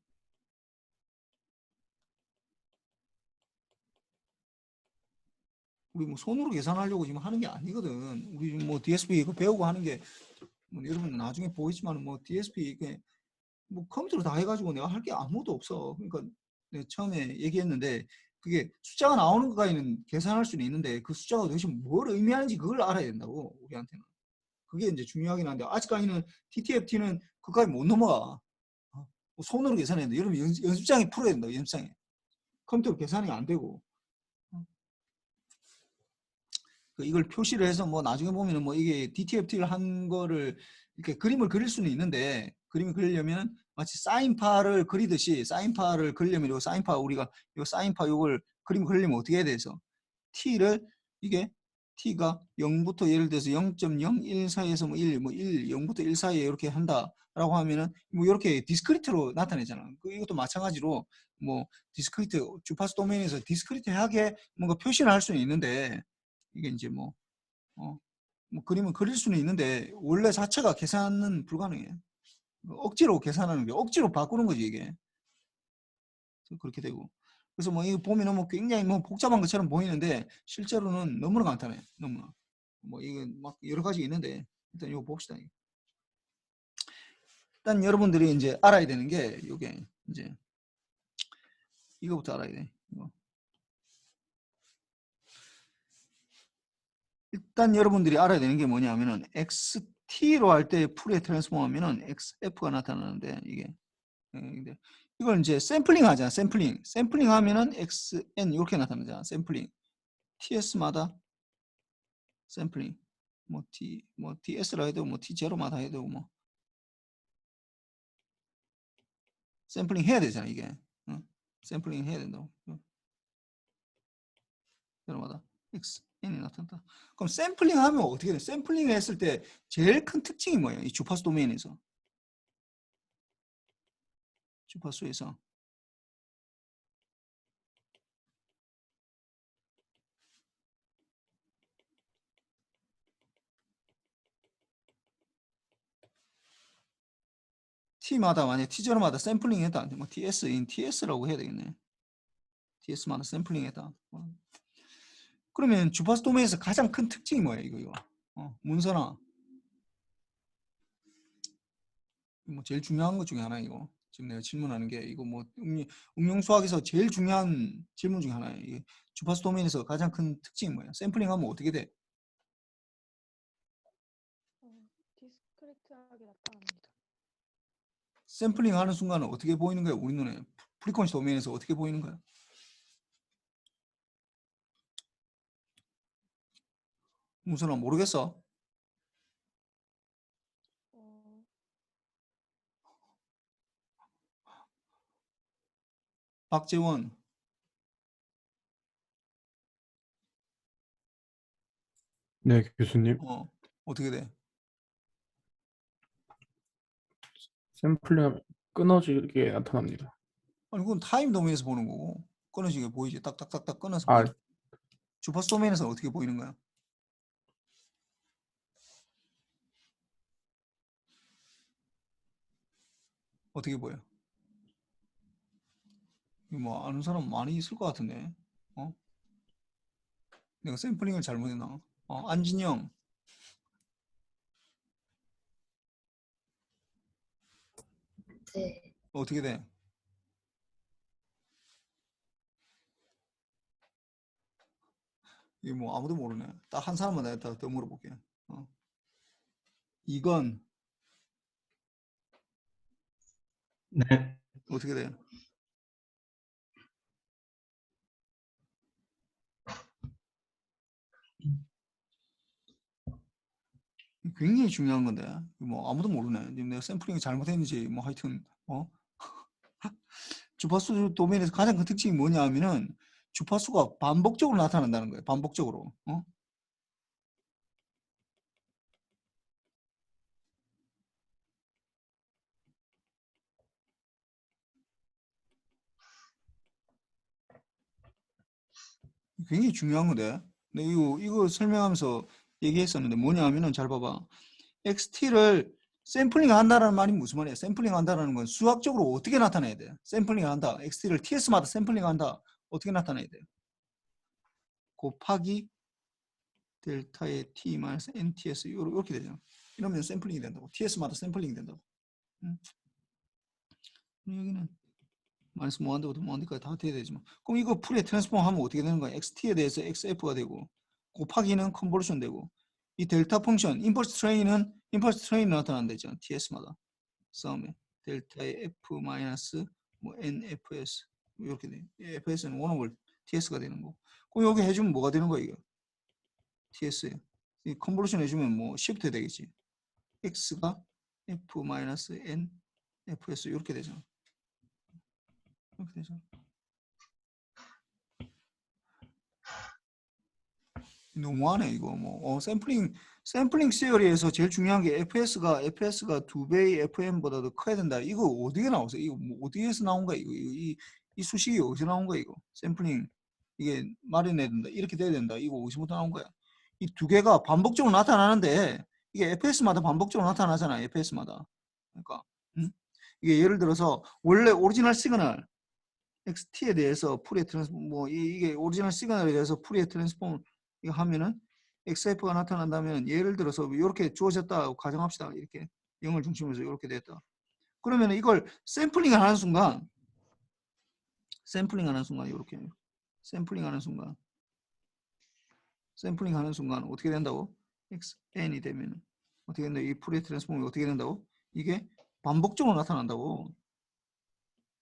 우리 뭐 손으로 계산하려고 지금 하는 게 아니거든. 우리 뭐 DSP 이거 배우고 하는 게 뭐 여러분 나중에 보이지만 뭐 DSP 이게 뭐 컴퓨터로 다 해가지고 내가 할 게 아무것도 없어. 그러니까 내가 처음에 얘기했는데 그게 숫자가 나오는 것까지는 계산할 수는 있는데 그 숫자가 도대체 뭘 의미하는지 그걸 알아야 된다고 우리한테는. 그게 이제 중요하긴 한데 아직까지는 TTFT는 그까지 못 넘어가. 손으로 계산해야 돼. 여러분 연습장에 풀어야 된다. 연습장에. 컴퓨터로 계산이 안 되고. 이걸 표시를 해서 뭐 나중에 보면은 뭐 이게 DTFT를 한 거를 이렇게 그림을 그릴 수는 있는데 그림을 그리려면 마치 사인파를 그리듯이 사인파를 그리려면 요 사인파 우리가 요 사인파 요걸 그림 그리려면 어떻게 해야 돼서 T를 이게 T가 0부터 예를 들어서 0.01 사이에서 뭐 1, 0부터 1 사이에 이렇게 한다라고 하면은 뭐 이렇게 디스크리트로 나타내잖아. 이것도 마찬가지로 뭐 디스크리트 주파수 도메인에서 디스크리트하게 뭔가 표시를 할 수는 있는데 이게 이제 뭐 뭐 그림은 그릴 수는 있는데 원래 자체가 계산은 불가능해. 억지로 계산하는 게 억지로 바꾸는 거지 이게. 그렇게 되고. 그래서 뭐 이거 보면은 뭐 굉장히 뭐 복잡한 것처럼 보이는데 실제로는 너무나 간단해. 너무나. 뭐 이게 막 여러 가지 있는데 일단 이거 봅시다. 일단 여러분들이 이제 알아야 되는 게 이게 이제 이거부터 알아야 돼. 이거. 일단 여러분들이 알아야 되는 게 뭐냐면은 XT로 할 때 풀의 트랜스폼 하면은 XF가 나타나는데 이게 근데 이걸 이제 샘플링 하잖아. 샘플링 하면은 XN 이렇게 나타나잖아. 샘플링. TS마다 샘플링. 뭐 TS라 해도 뭐 T0마다 해도 뭐 샘플링 해야 되잖아, 이게. 샘플링 해야 된다고. 여러마다 XN이 나타난다. 그럼 샘플링 하면 어떻게 돼? 샘플링 했을 때 제일 큰 특징이 뭐예요? 이 주파수 도메인에서. 주파수에서. T마다 만약 T0마다 샘플링 했다. 뭐 TS인 TS라고 해야 되겠네. TS마다 샘플링 했다. 그러면 주파수 도메인에서 가장 큰 특징이 뭐예요? 이거. 문서나 뭐 제일 중요한 것 중에 하나 이거. 지금 내가 질문하는 게 이거 뭐 응용 수학에서 제일 중요한 질문 중에 하나예요. 이게 주파수 도메인에서 가장 큰 특징이 뭐예요? 샘플링 하면 어떻게 돼? 디스크리트하게 나타납니다. 샘플링 하는 순간은 어떻게 보이는 거예요? 우리 눈에 프리퀀시 도메인에서 어떻게 보이는 거야? 무슨 모르겠어? 박재원 네, 교수님. 어떻게 돼? 샘플링 끊어지게 나타납니다. 아니 그건 타임 도메인에서 보는 거고 끊어지게 보이지. 딱딱딱딱 끊어서 아, 보이지. 주파수 도메인에서 어떻게 보이는 거야? 어떻게 보여? 이거 뭐 아는 사람 많이 있을 것 같은데. 내가 샘플링을 잘못했나? 안진영 네. 어떻게 돼? 이거 뭐 아무도 모르네. 딱 한 사람만 내가 더 물어볼게. 이건 네. 어떻게 돼? 굉장히 중요한 건데 뭐 아무도 모르네. 지금 내가 샘플링이 잘못했는지 뭐 하여튼 주파수 도메인에서 가장 큰 특징이 뭐냐 하면은 주파수가 반복적으로 나타난다는 거예요. 반복적으로. 굉장히 중요한 건데. 근데 이거 설명하면서 얘기했었는데 뭐냐 하면은 잘 봐봐. XT를 샘플링 한다는 말이 무슨 말이야? 샘플링 한다는 건 수학적으로 어떻게 나타내야 돼? 샘플링 한다. XT를 TS마다 샘플링 한다. 어떻게 나타내야 돼? 곱하기 델타의 T-NTS 이렇게 되죠. 이러면 샘플링이 된다고. TS마다 샘플링이 된다고. 여기는 마이너스 무한대부터 무한대까지 다 돼야 되지만 그럼 이거 풀에 트랜스폼 하면 어떻게 되는 거야? XT에 대해서 XF가 되고 곱하기는 컨버전 되고 이 델타 펑션 임펄스 트레인이 나타난다 했잖아. TS마다 싸움에 델타의 F 마이너스 뭐 NFS 이렇게 돼. FS는 1over TS가 되는 거. 그럼 여기 해주면 뭐가 되는 거야 이거? TS 이 컨버전 해주면 뭐 시프트 되겠지. X가 F 마이너스 N FS 이렇게 되잖아. 이렇게 되잖아. 너무하네 이거 뭐 샘플링 시어리에서 제일 중요한 게 FS가 2배의 FM보다도 커야 된다. 이거 어디에 나오세요? 이거 뭐 어디에서 나온 거야? 이 수식이 어디서 나온 거야? 이거 샘플링 이게 마련해야 된다. 이렇게 돼야 된다. 이거 어디서부터 나온 거야? 이 두 개가 반복적으로 나타나는데 이게 fs마다 반복적으로 나타나잖아요. fs마다. 그러니까 이게 예를 들어서 원래 오리지널 시그널 xt 에 대해서 풀의 트랜스폼 뭐 이게 오리지널 시그널에 대해서 풀의 트랜스폼 이거 하면은 xf가 나타난다면 예를 들어서 이렇게 주어졌다고 가정합시다. 이렇게 0을 중심으로 이렇게 됐다. 그러면 이걸 샘플링을 하는 순간 이렇게 샘플링하는 순간 어떻게 된다고? xn이 되면 어떻게 된다? 이 풀의 트랜스폼이 어떻게 된다고? 이게 반복적으로 나타난다고.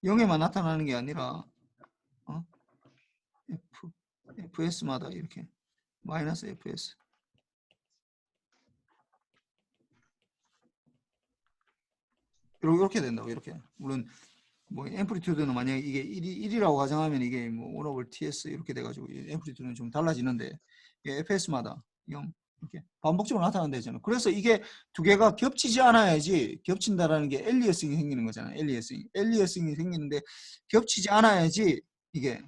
0에만 나타나는 게 아니라 fs마다 이렇게 마이너스 fs 이렇게 된다고. 이렇게 물론 뭐 앰플리튜드는 만약에 이게 1이라고 가정하면 이게 뭐 1 over ts 이렇게 돼가지고 앰플리튜드는 좀 달라지는데 이게 fs마다 0 이렇게 반복적으로 나타난다잖아요. 그래서 이게 두 개가 겹치지 않아야지 겹친다라는 게 엘리어싱이 생기는 거잖아요. 엘리어싱이 생기는데 겹치지 않아야지 이게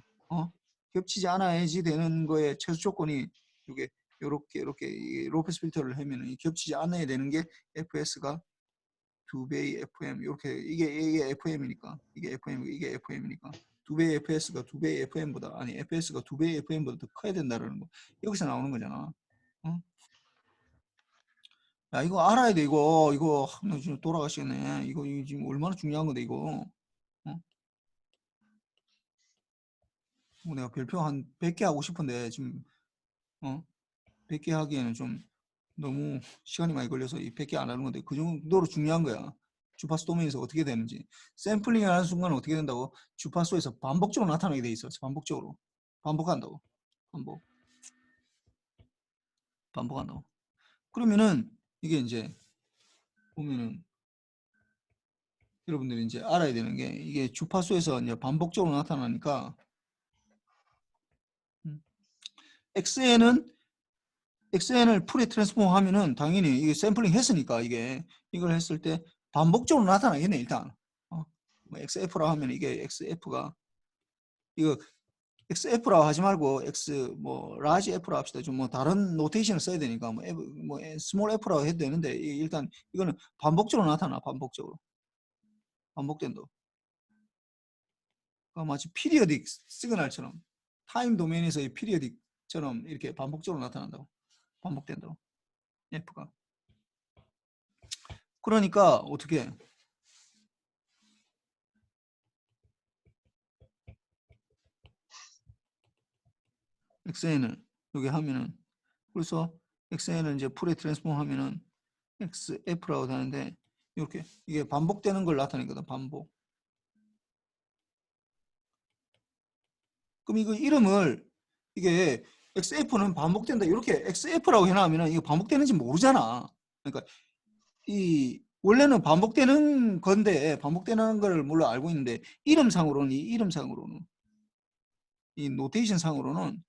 겹치지 않아야지 되는 거에 최소 조건이 이게 이렇게 로페스 필터를 하면은 겹치지 않아야 되는 게 fs가 2배의 fm 이렇게 이게 fm이니까 이게 fm이니까 2배의 fs가 2배의 fm보다 아니 fs가 2배의 fm보다 더 커야 된다라는 거 여기서 나오는 거잖아. 야 이거 알아야 돼. 이거 나 지금 돌아가시겠네. 이거 지금 얼마나 중요한 건데 이거. 내가 별표 한 100개 하고 싶은데 지금 100개 하기에는 좀 너무 시간이 많이 걸려서 이 100개 안 하는 건데 그 정도로 중요한 거야. 주파수 도메인에서 어떻게 되는지. 샘플링을 하는 순간 어떻게 된다고? 주파수에서 반복적으로 나타나게 돼 있어. 반복적으로. 반복한다고. 반복한다고. 그러면은 이게 이제 보면은 여러분들이 이제 알아야 되는 게 이게 주파수에서 이제 반복적으로 나타나니까 XN을 풀에 트랜스폼 하면은 당연히 이게 샘플링 했으니까 이걸 했을 때 반복적으로 나타나겠네 일단. 뭐 XF라고 하면 이게 XF가 이거 XF라고 하지 말고 X 뭐 라지 F라고 합시다. 좀 뭐 다른 노테이션을 써야 되니까 뭐 스몰 F라고 해도 되는데 일단 이거는 반복적으로 나타나. 반복된다. 그러니까 마치 피리어딕 시그널처럼 타임 도메인에서의 피리어딕처럼 이렇게 반복적으로 나타난다고. 반복된다고. F가. 그러니까 어떻게 해? XN을 여기 하면은 그래서 XN을 이제 풀에 트랜스폼 하면은 XF라고 하는데 이렇게 이게 반복되는 걸 나타내거든. 반복. 그럼 이거 이름을 이게 XF는 반복된다 이렇게 XF라고 해놔면은 이거 반복되는지 모르잖아. 그러니까 이 원래는 반복되는 건데 반복되는 걸 물론 알고 있는데 이름상으로는 이 노테이션 상으로는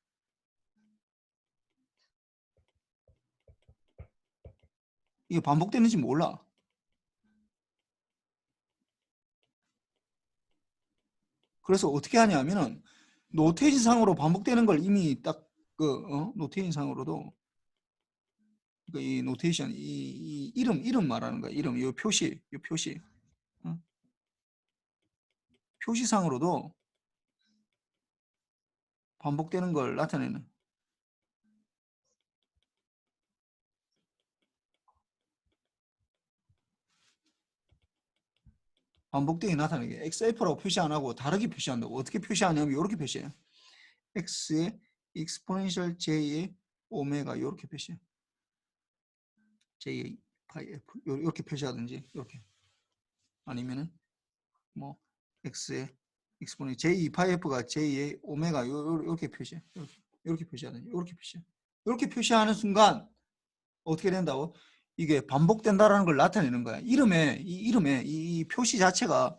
이게 반복되는지 몰라. 그래서 어떻게 하냐면은 노테이션 상으로 반복되는 걸 이미 딱 노테이션 상으로도 이 노테이션 이 이름 말하는 거야. 이름 이 표시 표시상으로도 반복되는 걸 나타내는 반복되게 나타내는 게 XF라고 표시 안 하고 다르게 표시한다고. 어떻게 표시하냐면 이렇게 표시해. X의 exponential J의 오메가 이렇게 표시해. J의 파이 F 이렇게 표시하든지 이렇게 아니면은 뭐 X의 exponential J 파이 F가 J의 오메가 이렇게 표시해. 이렇게 표시하든지 이렇게 표시하는 순간 어떻게 된다고? 이게 반복된다라는 걸 나타내는 거야. 이름에 이 표시 자체가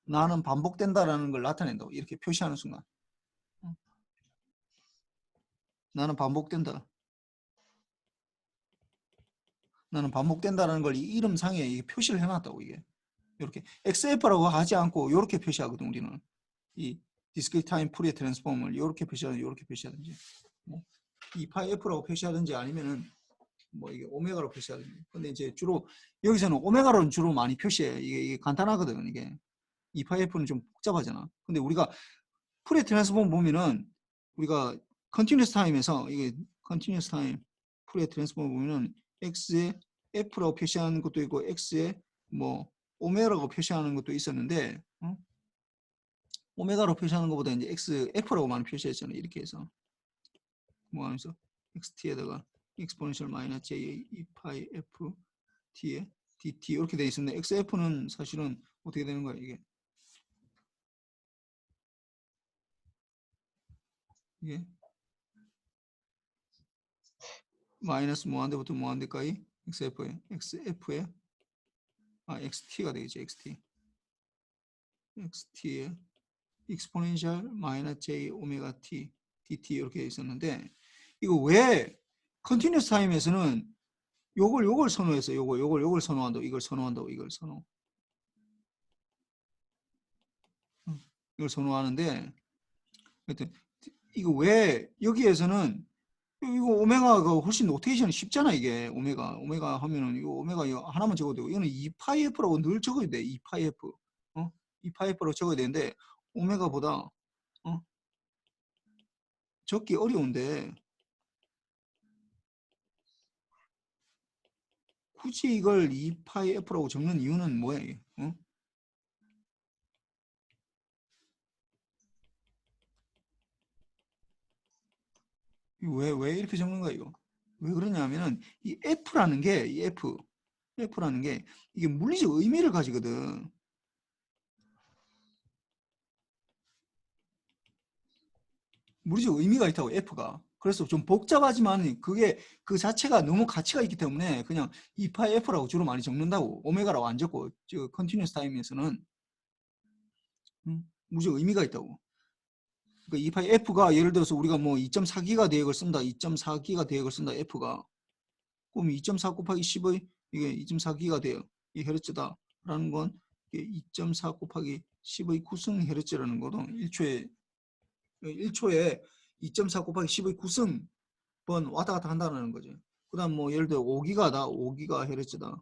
나는 반복된다라는 걸 나타낸다고. 이렇게 표시하는 순간. 나는 반복된다. 나는 반복된다라는 걸 이 이름상에 표시를 해놨다고. 이게 이렇게 XF라고 하지 않고 이렇게 표시하거든. 우리는 이 디스크리트 타임 풀의 트랜스폼을 이렇게 표시하든지 뭐 2파이 F라고 표시하든지 아니면은 뭐 이게 오메가로 표시하든지. 근데 이제 주로 여기서는 오메가로는 주로 많이 표시해. 이게 간단하거든. 이게 2파이 F는 좀 복잡하잖아. 근데 우리가 풀의 트랜스폼 보면은 우리가 컨티뉴스 타임에서 이게 컨티뉴스 타임 풀의 트랜스폼 보면은 x에 f라고 표시하는 것도 있고 x에 뭐 오메가라고 표시하는 것도 있었는데 오메가로 표시하는 것보다 이제 x f라고 많이 표시했잖아요. 이렇게 해서 뭐 하면서 xt에다가 exponential 마이너스 j 2파이 f t에 dt 이렇게 돼 있었는데 xf는 사실은 어떻게 되는 거야 이게? 이게 마이너스 무한대부터 무한대까지 xf에 xt가 되겠죠. xt에 exponential 마이너스 j 오메가 t dt 이렇게 돼 있었는데 이거 왜 컨티뉴스 타임에서는 요걸 선호해서 요걸 선호한다고 이걸 선호한다고 이걸 선호하는데 하여튼 이거 왜 여기에서는 이거 오메가가 훨씬 노테이션이 쉽잖아. 이게 오메가 하면은 이거 오메가 이거 하나만 적어도 되고 이거는 2파이 f라고 늘 적어야 돼. 2파이 f 2파이 f라고 적어야 되는데 오메가보다 적기 어려운데 굳이 이걸 2파이 f라고 적는 이유는 뭐야? 왜 이렇게 적는 거야 이거? 왜 그러냐면은 이 F라는 게 이 F라는 게 이게 물리적 의미를 가지거든. 물리적 의미가 있다고 F가. 그래서 좀 복잡하지만 그게 그 자체가 너무 가치가 있기 때문에 그냥 2파이 F라고 주로 많이 적는다고. 오메가라고 안 적고 저 컨티뉴스 타임에서는 물리적 의미가 있다고. 그러니까 2파이 F가 예를 들어서 우리가 뭐 2.4기가 대역을 쓴다. 2.4기가 대역을 쓴다. F가. 그럼 2.4 곱하기 10의 이게 2.4기가 돼요. 이 헤르츠다. 라는 건 2.4 곱하기 10의 9승 헤르츠라는 거도 1초에 2.4 곱하기 10의 9승 번 왔다 갔다 한다는 거죠. 그 다음 뭐 예를 들어 5기가다. 5기가 헤르츠다.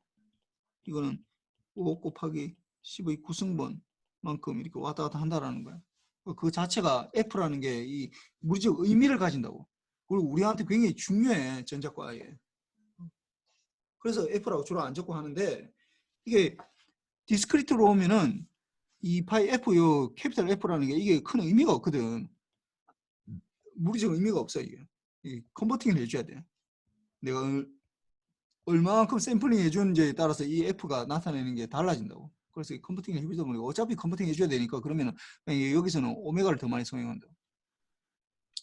이거는 5 곱하기 10의 9승번만큼 이렇게 왔다 갔다 한다는 거야. 그 자체가 F라는 게 이 물리적 의미를 가진다고. 그리고 우리한테 굉장히 중요해. 전자과에. 그래서 F라고 주로 안 적고 하는데 이게 디스크리트로 오면은 이 파이 F 요 캐피탈 F라는 게 이게 큰 의미가 없거든. 물리적 의미가 없어 이게. 컨버팅을 해줘야 돼. 내가 얼마만큼 샘플링 해주는지에 따라서 이 F가 나타내는 게 달라진다고. 그래서 컨버팅을 해주다 보니까 어차피 컨버팅 해줘야 되니까 그러면은 여기서는 오메가를 더 많이 사용한다.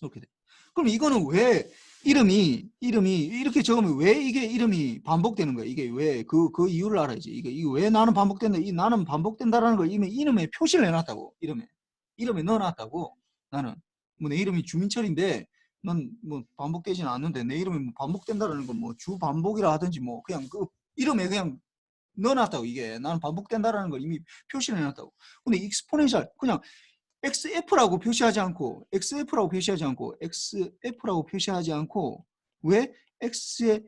이렇게 돼. 그럼 이거는 왜 이름이 이렇게 적으면 왜 이게 이름이 반복되는 거야? 이게 왜 그 이유를 알아야지. 이게 왜 나는 반복된다? 나는 반복된다라는 걸 이미 이름에 표시를 해놨다고. 이름에 넣어놨다고. 나는 뭐 내 이름이 주민철인데 난 뭐 반복되지는 않는데 내 이름이 뭐 반복된다라는 건 뭐 주 반복이라 하든지 뭐 그냥 그 이름에 그냥 넣어놨다고. 이게 나는 반복된다라는 걸 이미 표시를 해놨다고. 근데 익스포넨셜 그냥 XF라고 표시하지 않고 왜 X의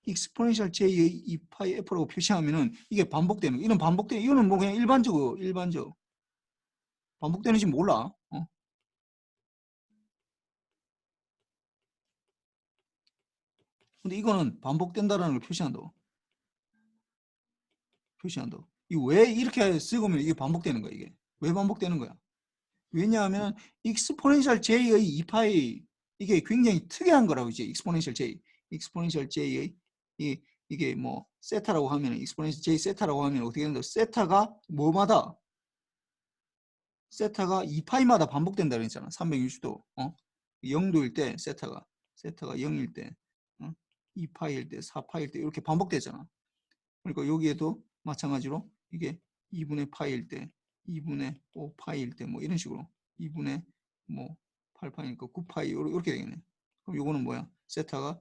exponential J의 2파이 F라고 표시하면은 이게 반복되는 거. 이거는 뭐 그냥 일반적 반복되는지 몰라. 근데 이거는 반복된다라는 걸 표시한다고. 이 왜 이렇게 쓰고면 이게 반복되는 거야. 이게 왜 반복되는 거야? 왜냐하면 exponential J의 2파이 이게 굉장히 특이한 거라고. 이제 exponential J의 이게 뭐 세타라고 하면 exponential J 세타라고 하면 어떻게 되는데 세타가 뭐마다 세타가 2파이마다 반복된다 그랬잖아. 360도 0도일 때 세타가 0일 때 2파이일 때 4파이일 때 이렇게 반복되잖아. 그러니까 여기에도 마찬가지로 이게 2분의 파이일 때 2분의 5파이일 때 뭐 이런 식으로 2분의 뭐 8파이니까 9파이 이렇게 되겠네. 그럼 요거는 뭐야? 세타가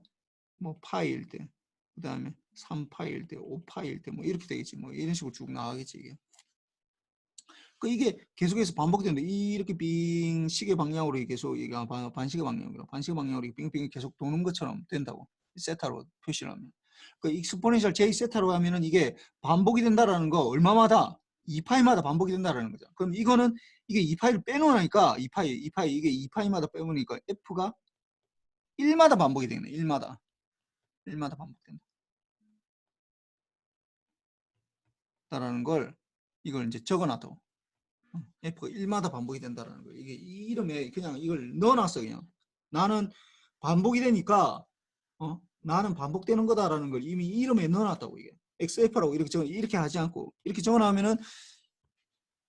뭐 파이일 때, 그 다음에 3파이일 때, 5파이일 때 뭐 이렇게 되겠지. 뭐 이런 식으로 쭉 나가겠지 이게. 그 이게 계속해서 반복되는데 이렇게 빙 시계 방향으로 계속 이게 반시계 방향으로 빙빙 계속 도는 것처럼 된다고. 세타로 표시를 하면. 그 익스포넨셜 j 세타로 하면은 이게 반복이 된다라는 거 얼마마다 2파이마다 반복이 된다라는 거죠. 그럼 이거는 이게 2파이를 빼놓으니까 2파이 이게 2파이마다 빼놓으니까 f가 1마다 반복이 되겠네. 1마다 반복된다. 라는 걸 이걸 이제 적어놔도 f가 1마다 반복이 된다라는 거예요. 이게 이 이름에 그냥 이걸 넣어놨어. 그냥 나는 반복이 되니까 나는 반복되는 거다라는 걸 이미 이름에 넣어놨다고. 이게 xf라고 이렇게 하지 않고 이렇게 적어놓으면은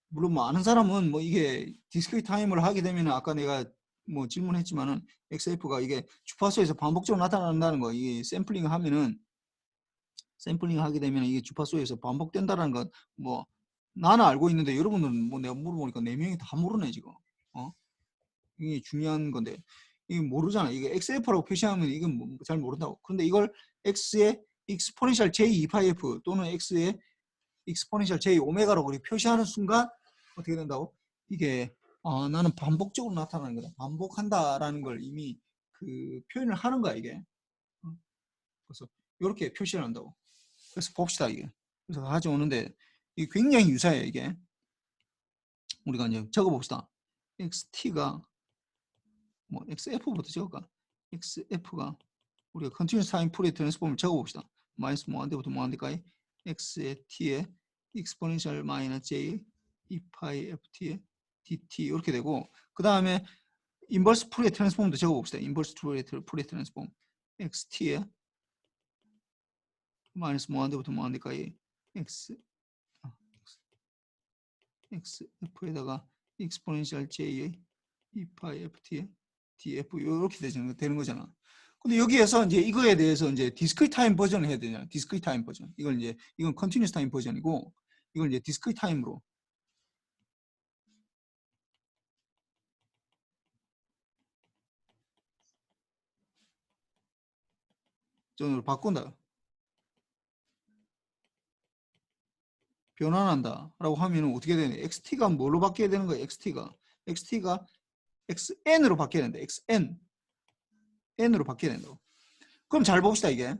물론 뭐 아는 사람은 뭐 이게 디스크리트 타임을 하게 되면 아까 내가 뭐 질문했지만은 xf가 이게 주파수에서 반복적으로 나타난다는 거. 이게 샘플링 하면은 샘플링 하게 되면 이게 주파수에서 반복된다라는 건 뭐 나는 알고 있는데 여러분들은 뭐 내가 물어보니까 4명이 다 모르네 지금. 이게 중요한 건데 이게 모르잖아. 이게 XF라고 표시하면 이건 뭐 잘 모른다고. 그런데 이걸 X의 exponential J 2파이F 또는 X의 exponential J 오메가라고 표시하는 순간 어떻게 된다고? 이게 나는 반복적으로 나타나는 거다. 반복한다라는 걸 이미 그 표현을 하는 거야 이게. 그래서 이렇게 표시를 한다고. 그래서 봅시다 이게. 그래서 가져오는데 이게 굉장히 유사해요 이게. 우리가 이제 적어봅시다. XT가 뭐 XF부터 적을까? XF가 우리가 컨티뉴스 타임 풀의 트랜스폼을 적어봅시다. 마이너스 뭐한대부터 뭐한대까지 X의 T의 exponential 마이너스 J 2파이 FT의 DT 이렇게 되고 그 다음에 인버스 풀의 트랜스폼도 적어봅시다. 인버스 풀의 트랜스폼 XT의 마이너스 뭐한대부터 뭐한대까지 XF에다가 exponential J의 2파이 FT의 DF 이렇게 되는 거잖아. 근데 여기에서 이제 이거에 대해서 이제 디스크리트 타임 버전을 해야 되잖아. 디스크리트 타임 버전. 이건 컨티뉴스 타임 버전이고 이걸 이제 디스크리트 타임으로 전으로 바꾼다. 변환한다라고 하면 어떻게 되냐? XT가 뭘로 바뀌어야 되는 거야? XT가 XN으로 바뀌어야 된다. N으로 바뀌어야 된다고. 그럼 잘 봅시다 이게.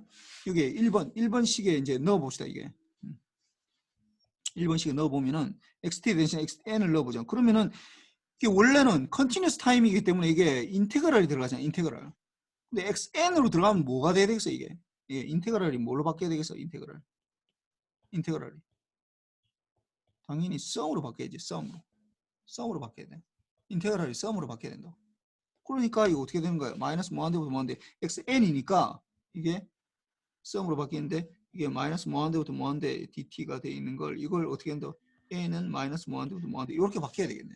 여기 1번식에 이제 넣어 봅시다 이게. 1번식에 넣어 보면은 XT 대신 XN을 넣어 보자. 그러면은 이게 원래는 컨티뉴스 타임이기 때문에 이게 인테그랄이 들어가잖아. 인테그랄. 근데 XN으로 들어가면 뭐가 돼야 되겠어 이게? 예, 인테그랄이 뭘로 바뀌어야 되겠어? 인테그랄이 당연히 썸으로 바뀌어야지. 썸으로 바뀌어야 돼. 인테그랄이 썸으로 바뀌어야 된다. 그러니까 이거 어떻게 되는 거야? 마이너스 뭐한대부터 뭐한대 XN이니까 이게 썸으로 바뀌는데 이게 마이너스 뭐한대부터 뭐한대 DT가 돼 있는 걸 이걸 어떻게 한다? N은 마이너스 뭐한대부터 뭐한대 이렇게 바뀌어야 되겠네.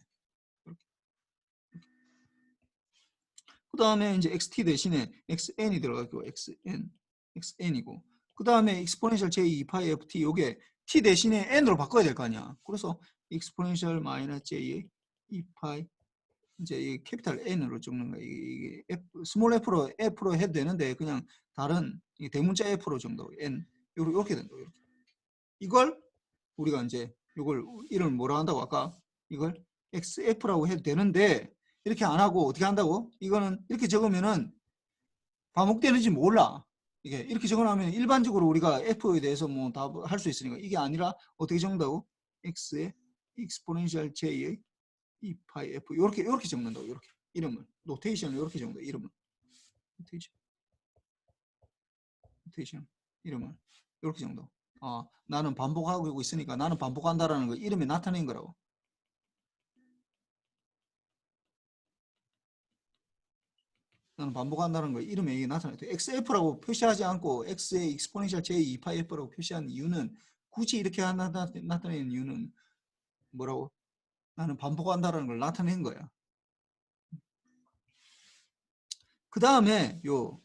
그 다음에 이제 XT 대신에 XN이 들어가고 XN이고 그 다음에 exponential J 2파이 FT 요게 T 대신에 N으로 바꿔야 될 거 아니야. 그래서 exponential 마이너스 J 2파이 이제 이 캐피탈 N으로 적는 거야. 이게 스몰 F로 해도 되는데 그냥 다른 대문자 F로 정도 N 이렇게 된다. 이렇게. 이걸 우리가 이제 이걸 이름을 뭐라 한다고 아까 이걸 XF라고 해도 되는데 이렇게 안 하고 어떻게 한다고? 이거는 이렇게 적으면은 반복되는지 몰라. 이게 이렇게 적어놓으면 일반적으로 우리가 F에 대해서 뭐 다 할 수 있으니까 이게 아니라 어떻게 적는다고? X의 exponential J의 2파이 F 이렇게 적는다고. 이렇게 이름을 노테이션을 이렇게 적는다. 이름을 노테이션 이름을 이렇게 적는다고. 나는 반복하고 있으니까 나는 반복한다라는 거 이름에 나타낸 거라고. 나는 반복한다는 거 이름에 이게 나타나요. XF라고 표시하지 않고 X의 exponential J 2파이 F라고 표시한 이유는 굳이 이렇게 나타내는 이유는 뭐라고? 나는 반복한다라는 걸 나타낸 거야. 그 다음에 요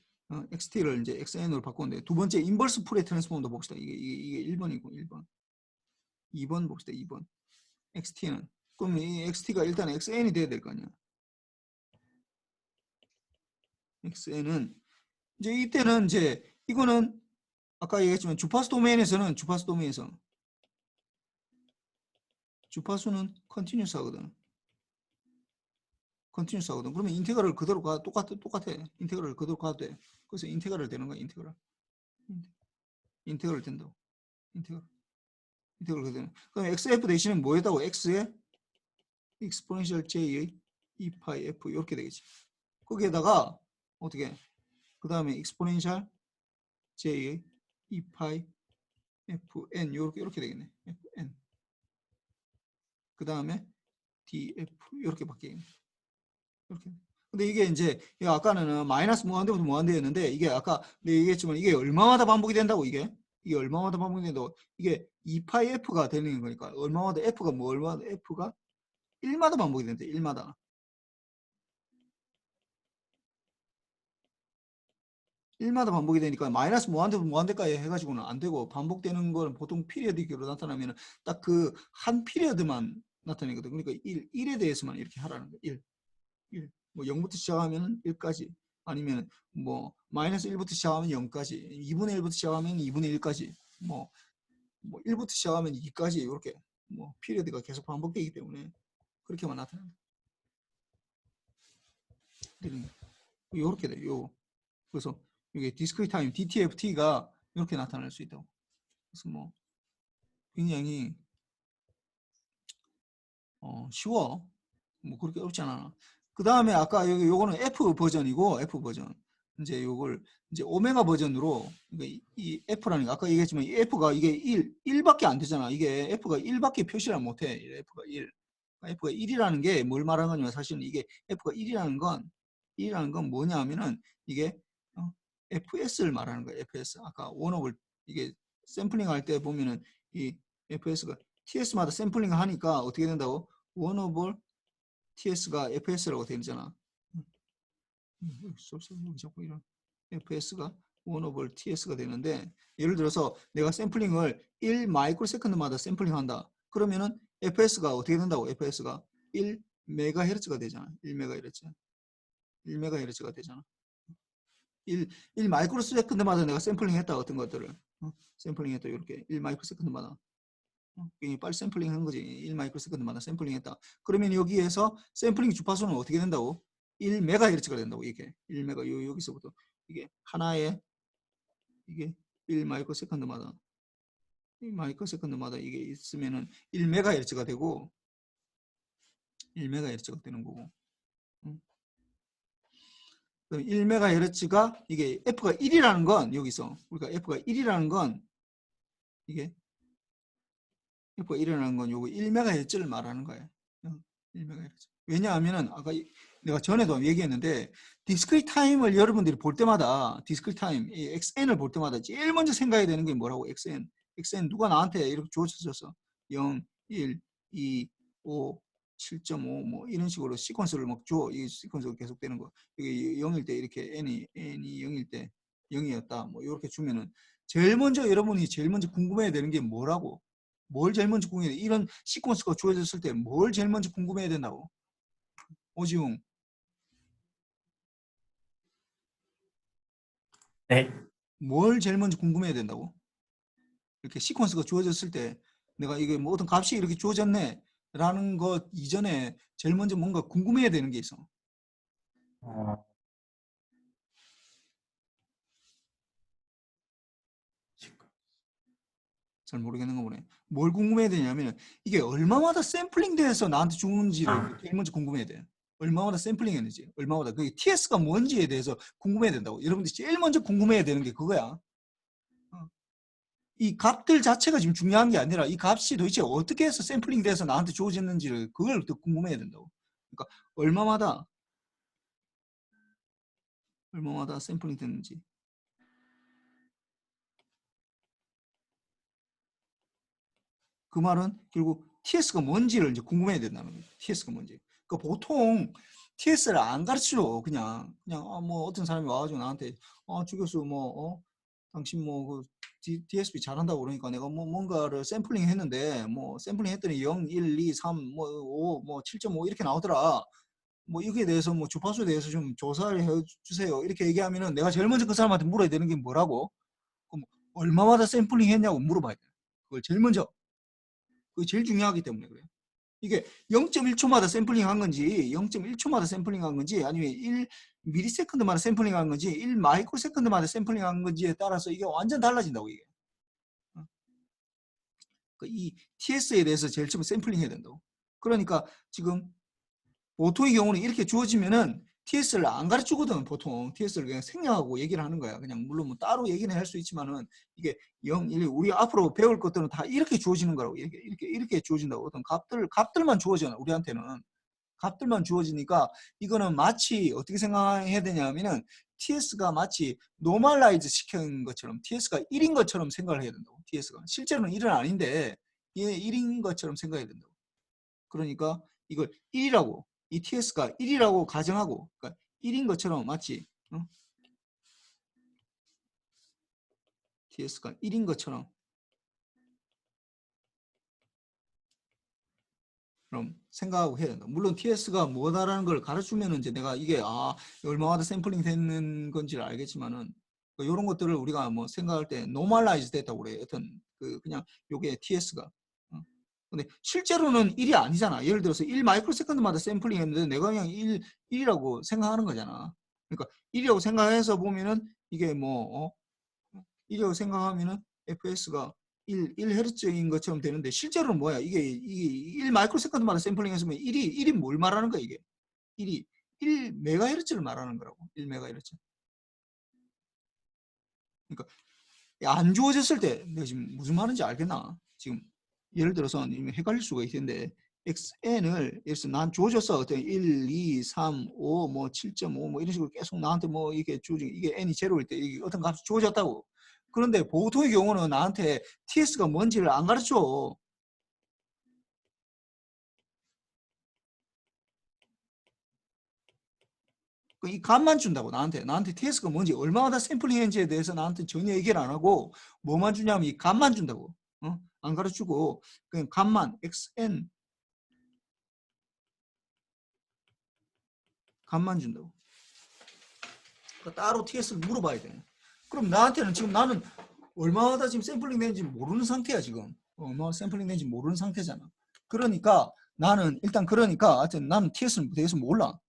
XT를 이제 XN으로 바꾸는데 두 번째 인버스 풀의 트랜스폼도 봅시다. 이게 1번이고 1번. 2번 봅시다. 2번. XT는 그럼 이 XT가 일단 XN이 돼야 될 거 아니야. XN은 이제 이때는 이제 이거는 아까 얘기했지만 주파수 도메인에서 주파수는 컨티뉴스 하거든. 컨티뉴스 하거든. 그러면 인테그랄을 그대로 똑같아. 인테그랄을 그대로 가도 돼. 그래서 인테그랄 되는 거야. 인테그랄 된다고. 인테그랄 그대로. 그럼 xf 대신에 뭐 했다고? x의 exponential j의 2파이 f 이렇게 되겠지. 거기에다가 어떻게? 그 다음에 exponential j의 2파이 fn 이렇게 되겠네. fn. 그 다음에 df 이렇게 바뀌겠네. 이렇게. 근데 이게 이제 아까는 마이너스 무한대부터 무한대였는데 이게 아까 내가 얘기했지만 이게 얼마마다 반복이 된다고 이게 얼마마다 반복이 된다고 이게 2파이 f가 되는 거니까 얼마마다 f가 뭐 얼마마다 f가 1마다 반복이 된대. 1마다. 1마다 반복이 되니까 마이너스 무한대부터 무한대까지 해가지고는 안 되고 반복되는 건 보통 피리어드로 나타나면 딱 그 한 피리어드만 나타내거든. 그러니까 1에 대해서만 이렇게 하라는 거야. 1. 뭐 0부터 시작하면 1까지 아니면 뭐 마이너스 1부터 시작하면 0까지 2분의 1부터 시작하면 2분의 1까지 뭐 1부터 시작하면 2까지 이렇게 뭐 피리어드가 계속 반복되기 때문에 그렇게만 나타납니다. 이렇게 돼요. 그래서 이게 디스크리트 타임 DTFT가 이렇게 나타날 수 있다고. 그래서 뭐 굉장히 쉬워. 뭐 그렇게 어렵지 않아. 그 다음에 아까 요거는 F 버전이고 F 버전. 이제 요걸 이제 오메가 버전으로 그러니까 이 F라는 게 아까 얘기했지만 이 F가 이게 1밖에 안 되잖아. 이게 F가 1밖에 표시를 못 해. F가 1. F가 1이라는 게 뭘 말하는 거냐면 사실은 이게 F가 1이라는 건 뭐냐 하면은 이게 FS를 말하는 거예요. FS. 아까 원업을 이게 샘플링 할 때 보면은 이 FS가 TS마다 샘플링 하니까 어떻게 된다고? 원업을 TS가 FS라고 되어 있잖아. 여기 자꾸 이런 FS가 1 over TS가 되는데 예를 들어서 내가 샘플링을 1 마이크로세컨드마다 샘플링 한다. 그러면은 FS가 어떻게 된다고? FS가 1 메가헤르츠가 되잖아. 1 메가헤르츠. 1 메가헤르츠가 되잖아. 1 마이크로세컨드마다 내가 샘플링 했다. 어떤 것들을. 샘플링 했다. 이렇게 1 마이크로세컨드마다. 빨리 샘플링 한 거지. 1 마이크로세컨드마다 샘플링 했다. 그러면 여기에서 샘플링 주파수는 어떻게 된다고? 1 메가헤르츠가 된다고. 이게 1 메가 여기서부터 이게 하나에 이게 1 마이크로세컨드마다 1 마이크로세컨드마다 이게 있으면은 1 메가헤르츠가 되고 1 메가헤르츠가 되는 거고. 1 메가헤르츠가 이게 F가 1이라는 건 여기서 우리가 F가 1이라는 건 이게 F가 1이라는 건 요거 1 메가헤르츠를 말하는 거예요. 1 메가헤르츠. 왜냐하면은 아까 내가 전에도 얘기했는데 디스크리트 타임을 여러분들이 볼 때마다 디스크리트 타임 이 XN을 볼 때마다 제일 먼저 생각해야 되는 게 뭐라고? XN 누가 나한테 이렇게 주어졌어 0, 1, 2, 5, 7.5 뭐 이런 식으로 시퀀스를 막 줘. 이 시퀀스가 계속 되는 거. 이게 0일 때 이렇게 n이 0일 때 0이었다. 뭐 이렇게 주면은 제일 먼저 여러분이 제일 먼저 궁금해야 되는 게 뭐라고? 뭘 제일 먼저 궁금해야 돼? 이런 시퀀스가 주어졌을 때 뭘 제일 먼저 궁금해야 된다고? 오지웅. 네. 뭘 제일 먼저 궁금해야 된다고? 이렇게 시퀀스가 주어졌을 때 내가 이게 뭐 어떤 값이 이렇게 주어졌네 라는 것 이전에 제일 먼저 뭔가 궁금해야 되는 게 있어. 잘 모르겠는 거 보네. 뭘 궁금해야 되냐면 이게 얼마마다 샘플링 돼서 나한테 주는지를 제일 먼저 궁금해야 돼. 얼마마다 샘플링 했는지, 얼마마다 그게 TS가 뭔지에 대해서 궁금해야 된다고. 여러분들이 제일 먼저 궁금해야 되는 게 그거야. 이 값들 자체가 지금 중요한 게 아니라 이 값이 도대체 어떻게 해서 샘플링 돼서 나한테 주어졌는지를 그걸 더 궁금해야 된다고. 그러니까 얼마마다 샘플링 됐는지. 그 말은 결국 TS가 뭔지를 이제 궁금해야 된다는 거예요. TS가 뭔지. 그러니까 보통 TS를 안 가르쳐. 그냥 뭐 어떤 사람이 와가지고 나한테 주 교수 당신 그 DSP 잘한다고 그러니까 내가 뭐 뭔가를 샘플링 했는데 뭐 샘플링 했더니 0, 1, 2, 3, 5, 7.5 이렇게 나오더라. 뭐 이거에 대해서 뭐 주파수에 대해서 좀 조사를 해주세요. 이렇게 얘기하면은 내가 제일 먼저 그 사람한테 물어야 되는 게 뭐라고? 그럼 얼마마다 샘플링 했냐고 물어봐야 돼. 그걸 제일 먼저. 그게 제일 중요하기 때문에 그래요. 이게 0.1초마다 샘플링 한 건지 0.1초마다 샘플링 한 건지 아니면 1ms마다 샘플링 한 건지 1마이크로세컨드마다 샘플링 한 건지에 따라서 이게 완전 달라진다고 이게. 이 TS에 대해서 제일 처음 샘플링 해야 된다고. 그러니까 지금 보통의 경우는 이렇게 주어지면은 TS를 안 가르치거든. 보통 TS를 그냥 생략하고 얘기를 하는 거야. 그냥 물론 뭐 따로 얘기는 할 수 있지만은 이게 0, 1, 우리 앞으로 배울 것들은 다 이렇게 주어지는 거라고. 이렇게 주어진다고. 어떤 값들만 주어져. 우리한테는 값들만 주어지니까 이거는 마치 어떻게 생각해야 되냐면은 TS가 마치 노멀라이즈 시킨 것처럼 TS가 1인 것처럼 생각을 해야 된다고. TS가 실제로는 1은 아닌데 얘 1인 것처럼 생각해야 된다고. 그러니까 이걸 1이라고 이 TS가 1이라고 가정하고 그러니까 1인 것처럼 마치 TS가 1인 것처럼 그럼 생각하고 해야 된다. 물론 TS가 뭐다라는 걸 가르치면 이제 내가 이게 얼마마다 샘플링 되는 건지를 알겠지만은 이런 것들을 우리가 뭐 생각할 때 노멀라이즈 됐다고 그래. 어떤 그냥 요게 TS가. 근데 실제로는 1이 아니잖아. 예를 들어서 1 마이크로세컨드마다 샘플링 했는데 내가 그냥 1이라고 생각하는 거잖아. 그러니까 1이라고 생각해서 보면은 이게 뭐 1이라고 생각하면은 FS가 1Hz인 것처럼 되는데 실제로는 뭐야? 이게 1 마이크로세컨드마다 샘플링 했으면 1이 뭘 말하는 거야, 이게? 1이 1MHz를 말하는 거라고. 1MHz. 그러니까 안 주어졌을 때 내가 지금 무슨 말인지 알겠나? 지금 예를 들어서 헷갈릴 수가 있는데 xn을 예를 들어서 난 주어졌어. 어떤 1, 2, 3, 5, 뭐 7.5 뭐 이런 식으로 계속 나한테 뭐 이게 주어진 이게 n이 제로일 때 이게 어떤 값이 주어졌다고. 그런데 보통의 경우는 나한테 ts가 뭔지를 안 가르쳐. 이 값만 준다고 나한테 ts가 뭔지 얼마나 샘플링 했는지에 대해서 나한테 전혀 얘기를 안 하고 뭐만 주냐면 이 값만 준다고. 안 가르치고 그냥 값만 xn 값만 준다고. 그러니까 따로 TS를 물어봐야 돼. 그럼 나한테는 지금 나는 얼마나 지금 샘플링 되는지 모르는 상태야 지금. 얼마나 샘플링 되는지 모르는 상태잖아. 그러니까 나는 일단 하여튼 나는 TS에 대해서 몰라.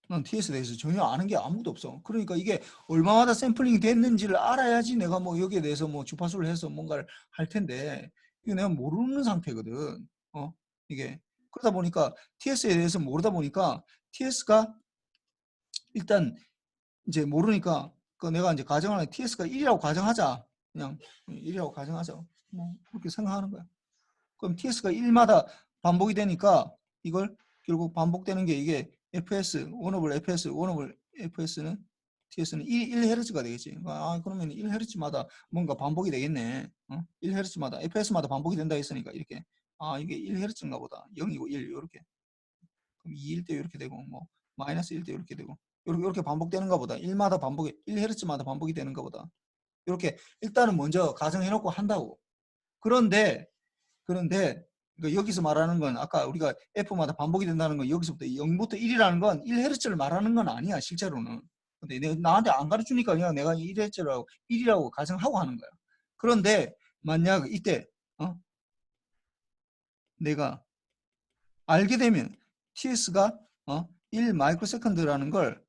난 TS에 대해서 전혀 아는 게 아무것도 없어. 그러니까 이게 얼마나 샘플링 됐는지를 알아야지 내가 뭐 여기에 대해서 뭐 주파수를 해서 뭔가를 할 텐데 이게 내가 모르는 상태거든. 이게 그러다 보니까 TS에 대해서 모르다 보니까 TS가 일단 이제 모르니까 내가 이제 가정하는 TS가 1이라고 가정하자. 그냥 1이라고 가정하자. 뭐 그렇게 생각하는 거야. 그럼 TS가 1마다 반복이 되니까 이걸 결국 반복되는 게 이게 FS, 원오블 FS, 원오블 FS는 TS는 1Hz가 되겠지. 그러면 1Hz마다 뭔가 반복이 되겠네. 1Hz마다 FS마다 반복이 된다 했으니까 이렇게 이게 1Hz인가 보다. 0이고 1 이렇게. 그럼 2일 때 이렇게 되고 뭐 마이너스 1 때 이렇게 되고 이렇게 반복되는가 보다. 1Hz마다 반복이 되는가 보다. 이렇게 일단은 먼저 가정해 놓고 한다고. 그런데 여기서 말하는 건 아까 우리가 F마다 반복이 된다는 건 여기서부터 0부터 1이라는 건 1Hz를 말하는 건 아니야 실제로는. 근데 나한테 안 가르치니까 그냥 내가 1이라고 가정하고 하는 거야. 그런데 만약 이때 내가 알게 되면 TS가 1 마이크로세컨드라는 걸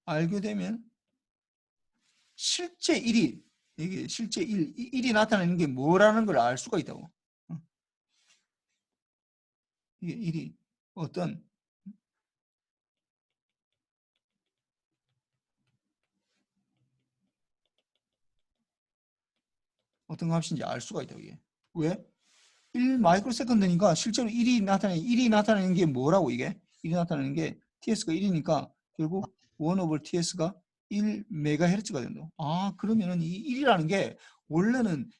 알게 되면 실제 1이 이게 실제 1이 나타나는 게 뭐라는 걸 알 수가 있다고. 이게 1이 어떤 값인지 알 수가 있다고. 이게 왜? 1 마이크로세컨드니까 실제로 1이 나타내는 게 뭐라고 이게? 1이 나타내는 게 TS가 1이니까 결국 1 over TS가 1 메가헤르츠가 된다. 그러면은 이 1이라는 게 원래는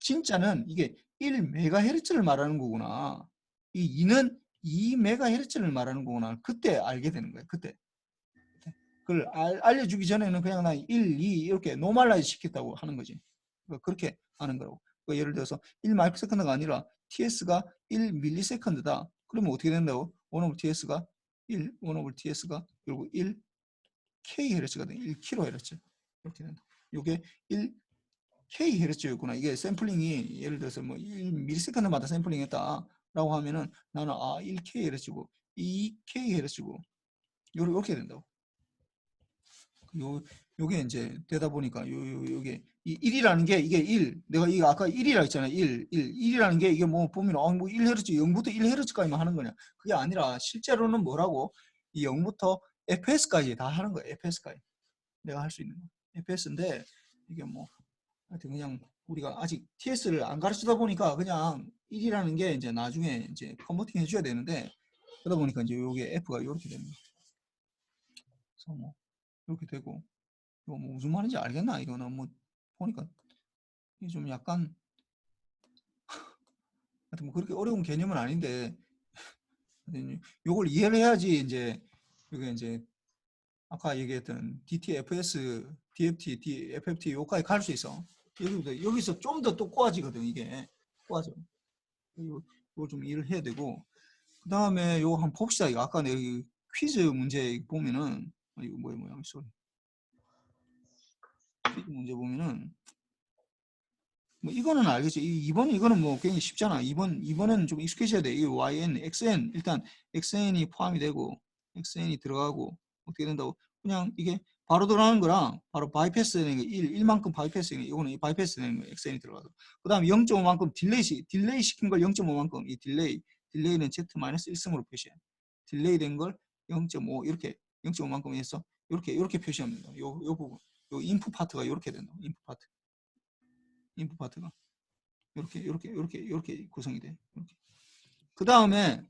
진짜는 이게 1 메가헤르츠를 말하는 거구나. 이 2는 2 메가헤르츠를 말하는 거구나. 그때 알게 되는 거야. 그때. 그걸 알려주기 전에는 그냥 나 1, 2 이렇게 노멀라이즈 시켰다고 하는 거지. 그렇게 하는 거라고. 예를 들어서 1 마이크로세컨드가 아니라 TS가 1 밀리세컨드다. 그러면 어떻게 된다고? 1 over TS가 1 over TS가 결국 1 K헤르츠가 돼. 1kHz. 이렇게 된다. 이게 1K 헤르츠였구나. 이게 샘플링이 예를 들어서 뭐 1ms마다 샘플링했다라고 하면은 나는 1K 헤르츠고 2K 헤르츠고 요렇게 된다고. 요게 이제 되다 보니까 요게 이 1이라는 게 이게 1 내가 이거 아까 1이라 했잖아. 1이라는 게 이게 뭐 보면 뭐 1Hz 0부터 1Hz까지만 하는 거냐. 그게 아니라 실제로는 뭐라고 이 0부터 FS까지 다 하는 거야. FS까지 내가 할 수 있는 거. FS인데 이게 뭐 하여튼 그냥 우리가 아직 TS를 안 가르치다 보니까 그냥 1이라는 게 이제 나중에 이제 컨버팅 해줘야 되는데 그러다 보니까 이제 요게 F가 이렇게 되는 거야. 그래서 뭐 이렇게 되고 이거 뭐 무슨 말인지 알겠나? 이거는 뭐 보니까 이게 좀 약간 하여튼 뭐 그렇게 어려운 개념은 아닌데 요걸 이해를 해야지 이제 이게 이제 아까 얘기했던 DTFS, DFT, FFT 요까지 갈 수 있어. 여기서 좀 더 또 꼬아지거든 이게 꼬아져. 이거 좀 이해를 해야 되고 그 다음에 요거 한번 봅시다. 이거 아까 내가 퀴즈 문제 보면은 이거 뭐야 소리. 퀴즈 문제 보면은 뭐 이거는 알겠지. 2번 이거는 뭐 굉장히 쉽잖아. 2번은 좀 익숙해져야 돼. 이 YN, XN 일단 XN이 포함이 되고 XN이 들어가고 어떻게 된다고? 그냥 이게 바로 들어가는 거랑 바로 바이패스 되는 거 1만큼 바이패스 되는 거 이거는 바이패스 되는 거 XN이 들어가서 그 다음에 0.5만큼 딜레이 시킨 걸 0.5만큼 이 딜레이는 Z-1승으로 표시해. 딜레이 된 걸 0.5 이렇게 0.5만큼 해서 이렇게 표시합니다. 요 부분 요 인풋 파트가 이렇게 된다. 인풋 파트가 이렇게 구성이 돼. 그 다음에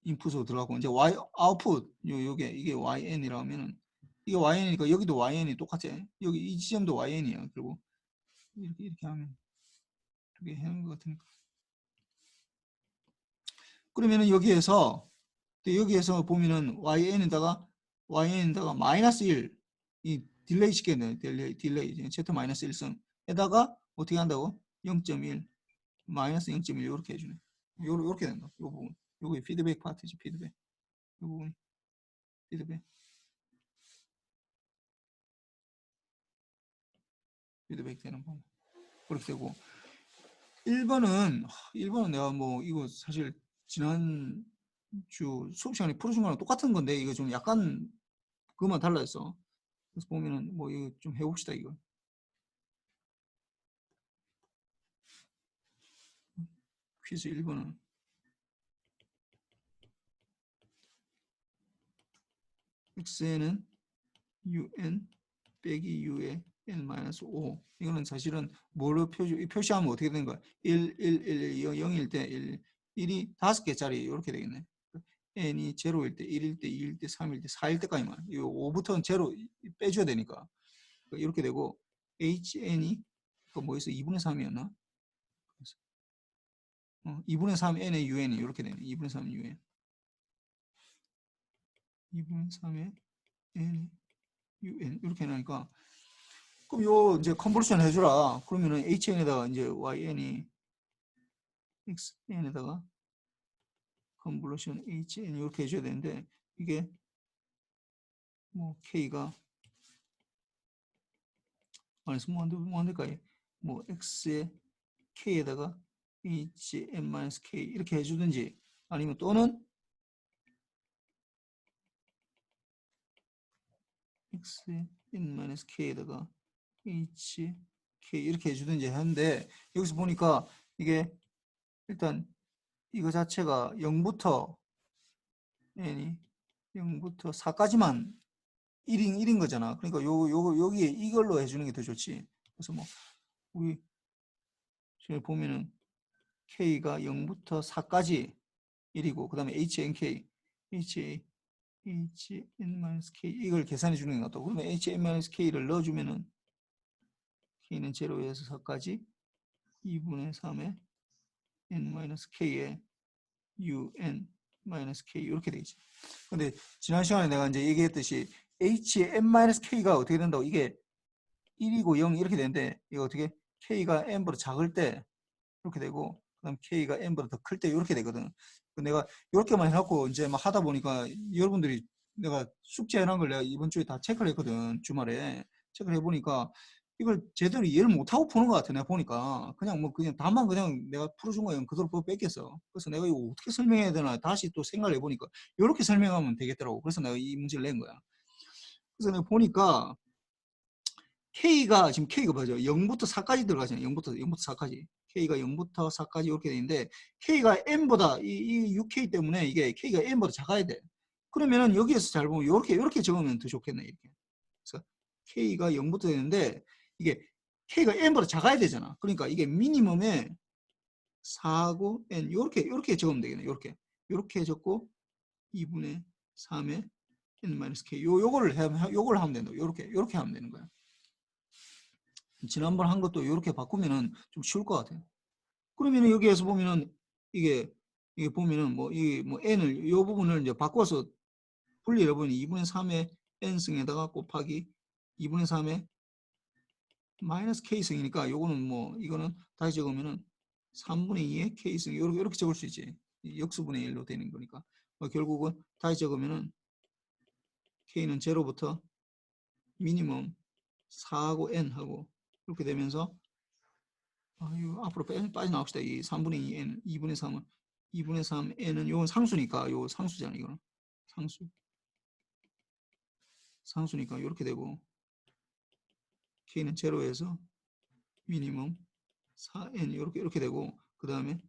인풋으로 들어가고 이제 Y 아웃풋 이게 YN이라고 하면은 이게 YN이니까 여기도 YN이 똑같아. 여기 이 지점도 YN이야. 그리고 이렇게 하면 이렇게 하는 것 같으니까. 그러면은 여기에서 보면은 YN에다가 마이너스 1 이 딜레이 시켰네. 딜레이 Z-1승에다가 어떻게 한다고? 0.1 마이너스 0.1 이렇게 해주네. 요렇게 된다. 요 부분. 요게 피드백 파트지. 피드백. 요 부분. 피드백 되는 부분. 그렇게 되고 1번은 내가 뭐 이거 사실 지난 주 수업 시간에 풀어준 거랑 똑같은 건데 이거 좀 약간 그것만 달라졌어. 그래서 보면은 뭐 이거 좀 해봅시다 이거. 퀴즈 1번은 x는 un 빼기 u의 n-5 이거는 사실은 뭐로 표시하면 어떻게 되는 거야? 1, 0일 때 1이 5개짜리 이렇게 되겠네. n이 0일 때, 1일 때, 2일 때, 3일 때, 4일 때까지만 이 5부터는 0 빼줘야 되니까 이렇게 되고 hn이 뭐였어? 2분의 3이었나? 2분의 3 n의 un이 이렇게 되네. 2분의 3 un 2분의 3의 n un 이렇게 해놓으니까 그럼 요 이제 컨버전 해주라. 그러면은 hn에다가 이제 yn이 xn에다가 컨버전 hn 이렇게 해줘야 되는데 이게 뭐 k가 마이너스 뭐 안 될까요? 뭐 x에 k에다가 hn-k 이렇게 해주든지 아니면 또는 x에 n-k에다가 hk 이렇게 해주든지 하는데 여기서 보니까 이게 일단 이거 자체가 0부터 n이 0부터 4까지만 1인 거잖아. 그러니까 여기에 이걸로 해주는 게 더 좋지. 그래서 뭐 우리 지금 보면은 k가 0부터 4까지 1이고 그 다음에 hnk는-k 이걸 계산해 주는 게 낫다. 그러면 hn-k를 넣어주면은 k는 0에서 4까지 2분의 3의 n-k의 un-k 이렇게 되겠지. 근데 지난 시간에 내가 이제 얘기했듯이 h의 n-k가 어떻게 된다고 이게 1이고 0 이렇게 되는데 이거 어떻게 k가 n보다 작을 때 이렇게 되고 그다음 k가 n보다 더 클 때 이렇게 되거든. 내가 이렇게만 해놓고 이제 막 하다 보니까 여러분들이 내가 숙제 해놓은 걸 내가 이번 주에 다 체크를 했거든. 주말에 체크를 해보니까 이걸 제대로 이해를 못하고 푸는 것 같아. 내가 보니까 그냥 뭐 그냥 답만 그냥 내가 풀어준 거야. 그대로 뺏겼어. 그래서 내가 이거 어떻게 설명해야 되나 다시 또 생각을 해보니까 이렇게 설명하면 되겠더라고. 그래서 내가 이 문제를 낸 거야. 그래서 내가 보니까 K가 지금 K가 뭐죠? 0부터 4까지 들어가잖아요. 0부터 4까지. K가 0부터 4까지 이렇게 되는데 K가 N보다 이 6K 때문에 이게 K가 N보다 작아야 돼. 그러면은 여기에서 잘 보면 이렇게 적으면 더 좋겠네. 이렇게. 그래서 K가 0부터 되는데 이게 K가 N보다 작아야 되잖아. 그러니까 이게 미니멈에 4고 N 이렇게 적으면 되겠네. 이렇게 적고 2분의 3의 N-K 요거를 하면 된다. 요렇게 하면 되는 거야. 지난번 한 것도 이렇게 바꾸면은 좀 쉬울 것 같아요. 그러면은 여기에서 보면은 이게 보면은 뭐 n을 이 부분을 이제 바꿔서 분리를 해보니 2분의 3의 n승에다가 곱하기 2분의 3의 마이너스 k승이니까 요거는 뭐 이거는 다시 적으면은 3분의 2의 k승 이렇게 적을 수 있지. 역수분의 1로 되는 거니까 결국은 다시 적으면은 k는 0부터 미니멈 4하고 n하고 이렇게 되면서 앞으로 빠져나갑시다. 이 3분의 2n, 2분의 3은 2분의 3n은 요건 상수니까 요 상수잖아. 이거는 상수니까 이렇게 되고 k는 0에서 미니멈 4n 이렇게 되고 그 다음에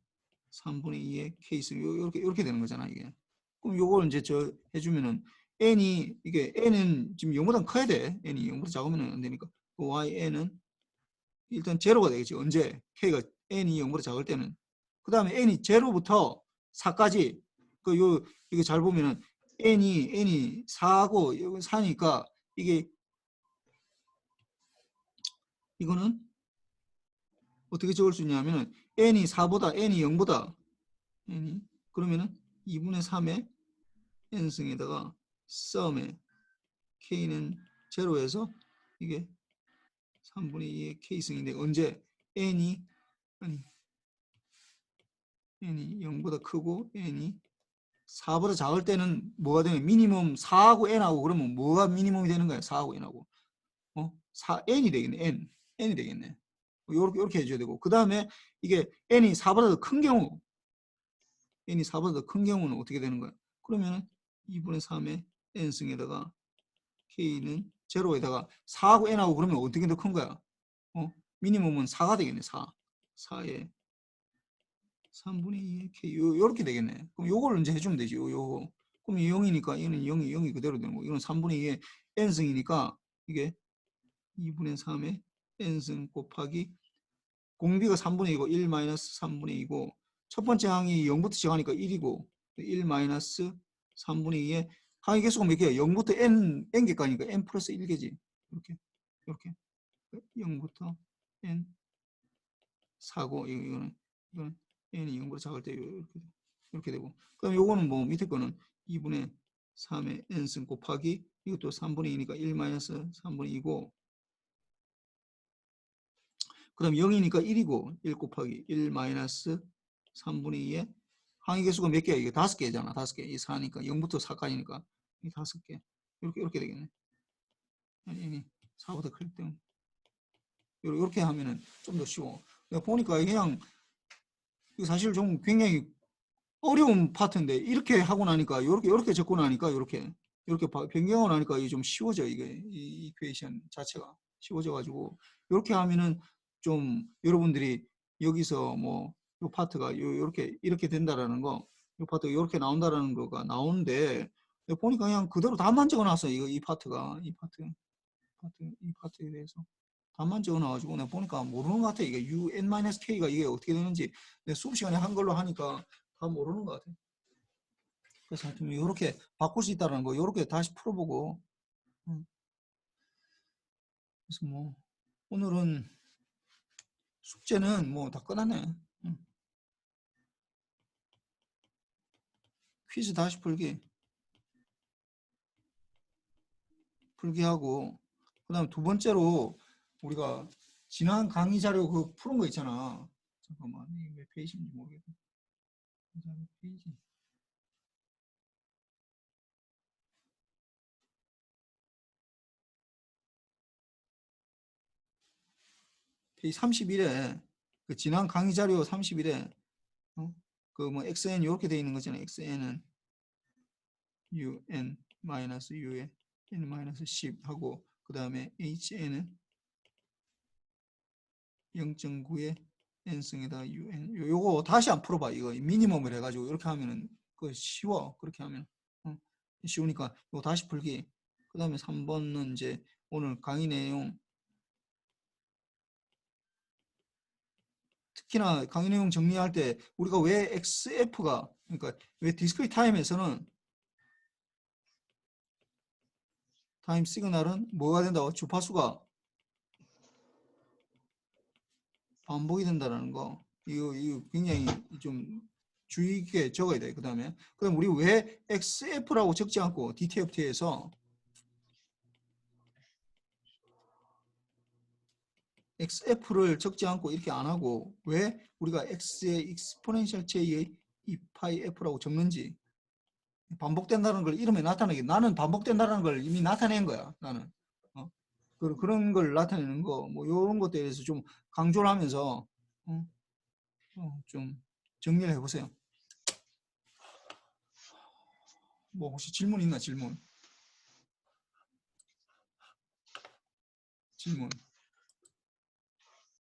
3분의 2의 k승 이렇게 되는 거잖아. 이게 그럼 요걸 이제 저 해주면은 n이 이게 n은 지금 0보다 커야 돼. n이 0보다 작으면 안 되니까 yn은 일단 제로가 되겠지. 언제? K가 N이 0보다 작을 때는. 그 다음에 N이 0부터 4까지. 이거 잘 보면은 N이 4하고 4니까 이거는 어떻게 적을 수 있냐면은 N이 4보다 N이 0보다 그러면은 2분의 3의 N승에다가 썸에 K는 0에서 이게 3분의 2의 K승인데 언제? N이 0보다 크고 n이 4보다 작을 때는 뭐가 되면 미니멈 4하고 n하고 그러면 뭐가 미니멈이 되는 거야? 4하고 n하고 n이 되겠네. n이 되겠네. 이렇게 해줘야 되고 그 다음에 이게 n이 4보다 더 큰 경우 n이 4보다 더 큰 경우는 어떻게 되는 거야? 그러면 2분의 3의 n승에다가 k는 0에다가 4하고 n하고 그러면 어떻게 더 큰 거야? 미니멈은 4가 되겠네. 4에 3분의 2의 k 요렇게 되겠네. 그럼 요거를 이제 해주면 되지. 요거. 그럼 0이니까 얘는 0이 그대로 되는 거. 이건 3분의 2의 n승이니까 이게 2분의 3의 n승 곱하기 공비가 3분의 2고 1 마이너스 3분의 2고 첫 번째 항이 0부터 시작하니까 1이고 1 마이너스 3분의 2의 항의 개수가 몇 개야? 0부터 n개까지니까 n 플러스 1개지. 이렇게 0부터 n 4고 이거는 n이 0보다 작을 때 이렇게 되고 그다음 요거는 뭐 밑에 거는 2분의 3의 n승 곱하기 이것도 3분의 2니까 1 마이너스 3분의 2고 그 다음 0이니까 1이고 1 곱하기 1 마이너스 3분의 2의 항의 개수가 몇 개야? 이게 5개잖아. 5개. 이 4니까 0부터 4까지니까 이 5개. 이렇게 되겠네. n이 4보다 클 때 이렇게 하면은 좀 더 쉬워. 내가 보니까 그냥 사실 좀 굉장히 어려운 파트인데 이렇게 하고 나니까 이렇게 적고 나니까 이렇게 변경하고 나니까 이게 좀 쉬워져. 이게 이 이퀘이션 자체가 쉬워져 가지고 이렇게 하면은 좀 여러분들이 여기서 뭐 이 파트가 이렇게 된다라는 거, 이 파트가 이렇게 나온다라는 거가 나오는데 보니까 그냥 그대로 답만 적어놨어. 이 파트에 대해서 답만 적어놔가지고 내가 보니까 모르는 것 같아. 이게 UN-K가 이게 어떻게 되는지 내 수업 시간에 한 걸로 하니까 다 모르는 것 같아. 그래서 하여튼 이렇게 바꿀 수 있다는 거 이렇게 다시 풀어보고 그래서 뭐 오늘은 숙제는 뭐 다 끝났네. 퀴즈 다시 풀기하고 그 다음에 두 번째로 우리가 지난 강의 자료 그 푸는 거 있잖아. 잠깐만 이게 몇 페이지인지 모르겠네. 페이지 페이지 31에 그 지난 강의 자료 31에 그 뭐 xn 이렇게 돼 있는 거잖아요. xn은 un 마이너스 u에 n 마이너스 10 하고 그 다음에 hn은 0.9에 n승에다 un 요거 다시 안 풀어봐. 이거 미니멈을 해가지고 이렇게 하면은 그 쉬워. 그렇게 하면 쉬우니까 요거 다시 풀기. 그 다음에 3번은 이제 오늘 강의 내용 특히나 강의 내용 정리할 때 우리가 왜 XF가 그러니까 왜 디스크리트 타임에서는 타임 시그널은 뭐가 된다고? 주파수가 반복이 된다는 거. 이거 굉장히 좀 주의 깊게 적어야 돼. 그다음 우리 왜 XF라고 적지 않고 DTFT에서 XF를 적지 않고 이렇게 안 하고 왜 우리가 X의 익스포넨셜 J의 2파이 F라고 적는지 반복된다는 걸 이름에 나타내기. 나는 반복된다는 걸 이미 나타낸 거야. 나는 그런 걸 나타내는 거 뭐 이런 것에 대해서 좀 강조를 하면서 좀 정리를 해보세요. 뭐 혹시 질문 있나? 질문.